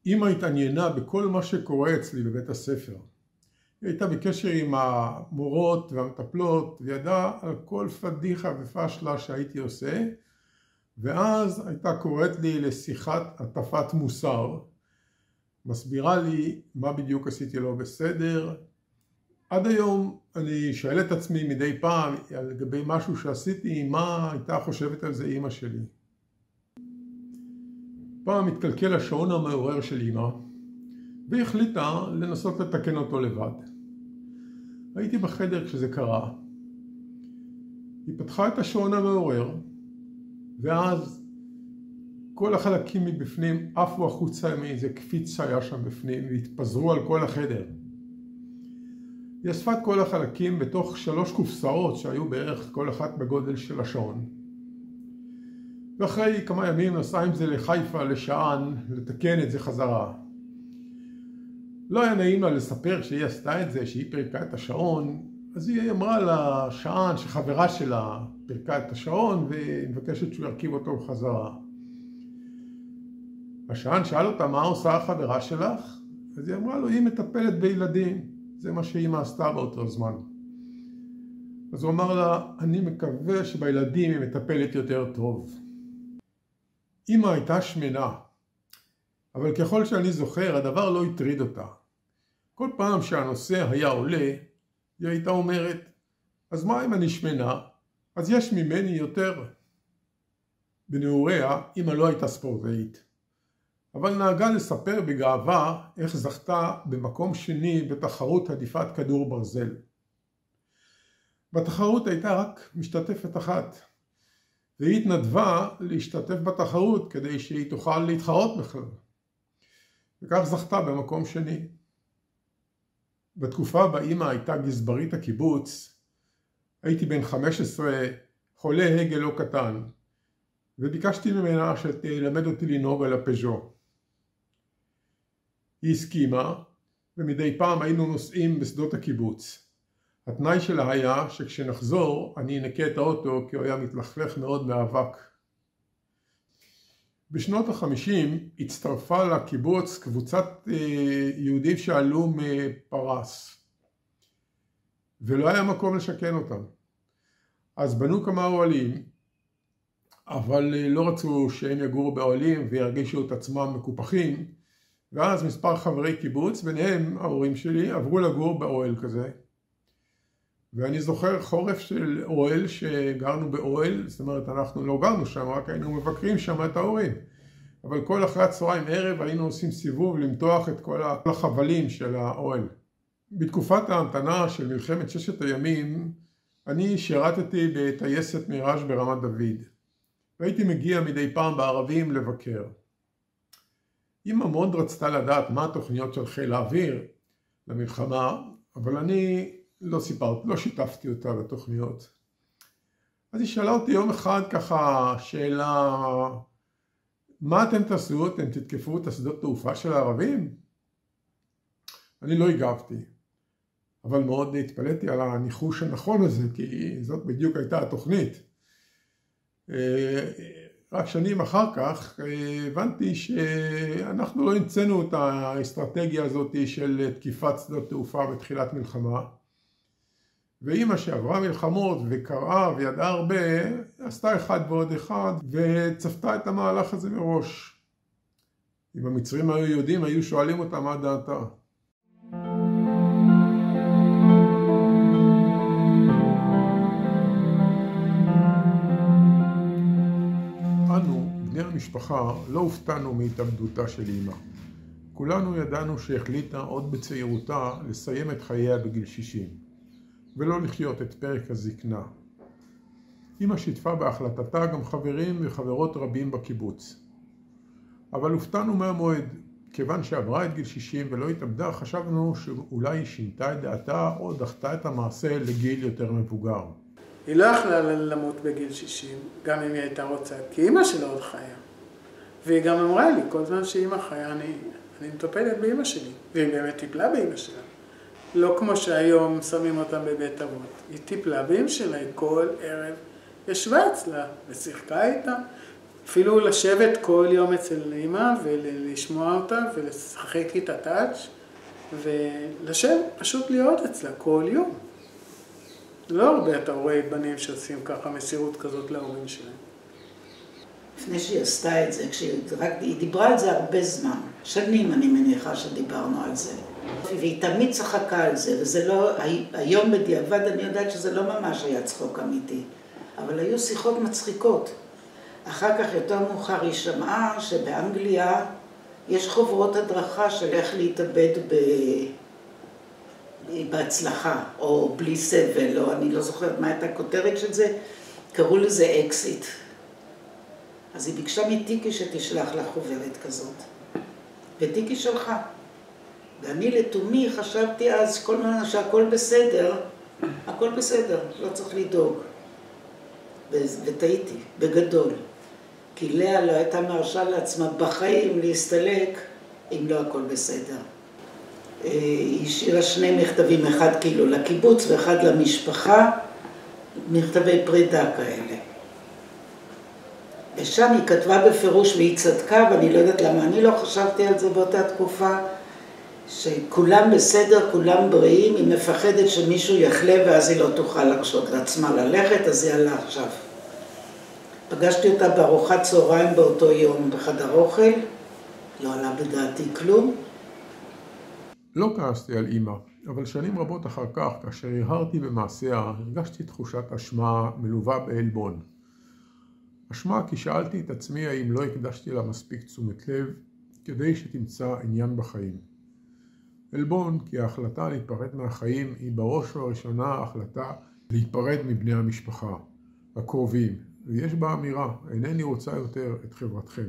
Speaker 1: אמא התעניינה בכל מה שקורה אצלי בבית הספר. היא הייתה בקשר עם המורות והמטפלות, וידעה על כל פדיחה ופשלה שהייתי עושה, ואז הייתה קוראת לי לשיחת הטפת מוסר, מסבירה לי מה בדיוק עשיתי לא בסדר. עד היום אני שואל את עצמי מדי פעם לגבי משהו שעשיתי, מה הייתה חושבת על זה אמא שלי. פעם התקלקל השעון המעורר של אמא, והיא החליטה לנסות לתקן אותו לבד. הייתי בחדר כשזה קרה. היא פתחה את השעון המעורר, ואז כל החלקים מבפנים עפו החוצה מאיזה קפיץ שהיה שם בפנים, והתפזרו על כל החדר. היא אספה את כל החלקים בתוך 3 קופסאות שהיו בערך כל אחת בגודל של השעון. ואחרי כמה ימים נסעה עם זה לחיפה לשען לתקן את זה חזרה. לא היה נעים לה לספר שהיא עשתה את זה, שהיא פרקה את השעון, אז היא אמרה לשען שחברה שלה פרקה את השעון ומבקשת שהוא ירכיב אותו חזרה. השען שאל אותה מה עושה החברה שלך, אז היא אמרה לו היא מטפלת בילדים, זה מה שאמא עשתה באותו זמן. אז הוא אמר לה אני מקווה שבילדים היא מטפלת יותר טוב. אמא הייתה שמנה, אבל ככל שאני זוכר הדבר לא הטריד אותה. כל פעם שהנושא היה עולה, היא הייתה אומרת, אז מה אם אני שמנה? אז יש ממני יותר. בנעוריה אמא לא הייתה ספורטאית, אבל נהגה לספר בגאווה איך זכתה במקום שני בתחרות הדיפת כדור ברזל. בתחרות הייתה רק משתתפת אחת, והיא התנדבה להשתתף בתחרות כדי שהיא תוכל להתחרות בכלל. וכך זכתה במקום שני. בתקופה בה אמא הייתה גזברית הקיבוץ, הייתי בן 15, חולה הגה לא קטן, וביקשתי ממנה שתלמד אותי לנהוג על הפז'ו. היא הסכימה, ומדי פעם היינו נוסעים בשדות הקיבוץ. התנאי שלה היה שכשנחזור אני אנקה את האוטו כי הוא היה מתלכלך מאוד מאבק. בשנות ה-50 הצטרפה לקיבוץ קבוצת יהודים שעלו מפרס, ולא היה מקום לשכן אותם. אז בנו כמה אוהלים, אבל לא רצו שהם יגורו באוהלים וירגישו את עצמם מקופחים, ואז מספר חברי קיבוץ, ביניהם ההורים שלי, עברו לגור באוהל כזה. ואני זוכר חורף של אוהל שגרנו באוהל, זאת אומרת אנחנו לא גרנו שם, רק היינו מבקרים שם את ההורים. אבל כל אחרי הצהריים ערב היינו עושים סיבוב למתוח את כל החבלים של האוהל. בתקופת ההמתנה של מלחמת ששת הימים, אני שירתתי בטייסת מיראז' ברמת דוד. והייתי מגיע מדי פעם בערבים לבקר. אמא מאוד רצתה לדעת מה התוכניות של חיל האוויר למלחמה, אבל אני לא שיתפתי אותה בתוכניות. אז היא שאלה אותי יום אחד ככה שאלה, מה אתם תעשו? אתם תתקפו את השדות תעופה של הערבים? אני לא הגבתי, אבל מאוד התפלאתי על הניחוש הנכון הזה, כי זאת בדיוק הייתה התוכנית. רק שנים אחר כך הבנתי שאנחנו לא המצאנו את האסטרטגיה הזאת של תקיפת שדות תעופה בתחילת מלחמה. ואמא שעברה מלחמות וקראה וידעה הרבה, עשתה אחד ועוד אחד וצפתה את המהלך הזה מראש. אם המצרים היו יודעים, היו שואלים אותה מה דעתה. אנו, בני המשפחה, לא הופתענו מהתאבדותה של אמא. כולנו ידענו שהחליטה עוד בצעירותה לסיים את חייה בגיל 60. ולא לחיות את פרק הזקנה. אמא שיתפה בהחלטתה גם חברים וחברות רבים בקיבוץ. אבל הופתענו מהמועד. כיוון שעברה את גיל 60 ולא התאבדה, חשבנו שאולי היא שינתה את דעתה או דחתה את המעשה לגיל יותר מבוגר.
Speaker 3: היא לא יכלה למות בגיל 60, גם אם היא הייתה רוצה, כי אמא שלה עוד חיה. והיא גם אמרה לי, כל זמן שאמא חיה, אני מטפלת באמא שלי. והיא באמת טיפלה באמא שלה. לא כמו שהיום שמים אותם בבית אבות. היא טיפלה באמא שלה, היא כל ערב ישבה אצלה ושיחקה איתה. אפילו לשבת כל יום אצל אמא ולשמוע אותה ולשחק איתה טאץ' ולשבת, פשוט להיות אצלה כל יום. לא הרבה אתה רואה בנים שעושים ככה מסירות כזאת להורים שלהם.
Speaker 2: לפני שהיא עשתה את זה, היא דיברה על זה הרבה זמן. שנים אני מניחה שדיברנו על זה. והיא תמיד צחקה על זה, וזה לא, היום בדיעבד אני יודעת שזה לא ממש היה צחוק אמיתי, אבל היו שיחות מצחיקות. אחר כך יותר מאוחר היא שמעה שבאנגליה יש חוברות הדרכה של איך להתאבד בהצלחה, או בלי סבל, או אני לא זוכרת מה הייתה הכותרת של זה, קראו לזה אקסיט. אז היא ביקשה מטיקי שתשלח לה חוברת כזאת, וטיקי שלחה. ואני לתומי חשבתי אז כל הזמן שהכל בסדר, הכל בסדר, לא צריך לדאוג. וטעיתי, בגדול. כי לאה לא הייתה מרשה לעצמה בחיים להסתלק אם לא הכל בסדר. היא השאירה שני מכתבים, אחד כאילו לקיבוץ ואחד למשפחה, מכתבי פרידה כאלה. ושם היא כתבה בפירוש והיא צדקה, ואני לא יודעת למה אני לא חשבתי על זה באותה תקופה, שכולם בסדר, כולם בריאים, היא מפחדת שמישהו יחלה ואז היא לא תוכל להרשות לעצמה ללכת, אז היא עלה עכשיו. פגשתי אותה בארוחת צהריים באותו יום בחדר אוכל, לא עלה בדעתי כלום.
Speaker 1: לא כעסתי על אמא, אבל שנים רבות אחר כך, כאשר הרהרתי במעשיה, הרגשתי תחושת אשמה מלווה בעלבון. אשמה כי שאלתי את עצמי האם לא הקדשתי לה מספיק תשומת לב כדי שתמצא עניין בחיים. עלבון כי ההחלטה להיפרד מהחיים היא בראש ובראשונה החלטה להיפרד מבני המשפחה, הקרובים, ויש בה אמירה, אינני רוצה יותר את חברתכם.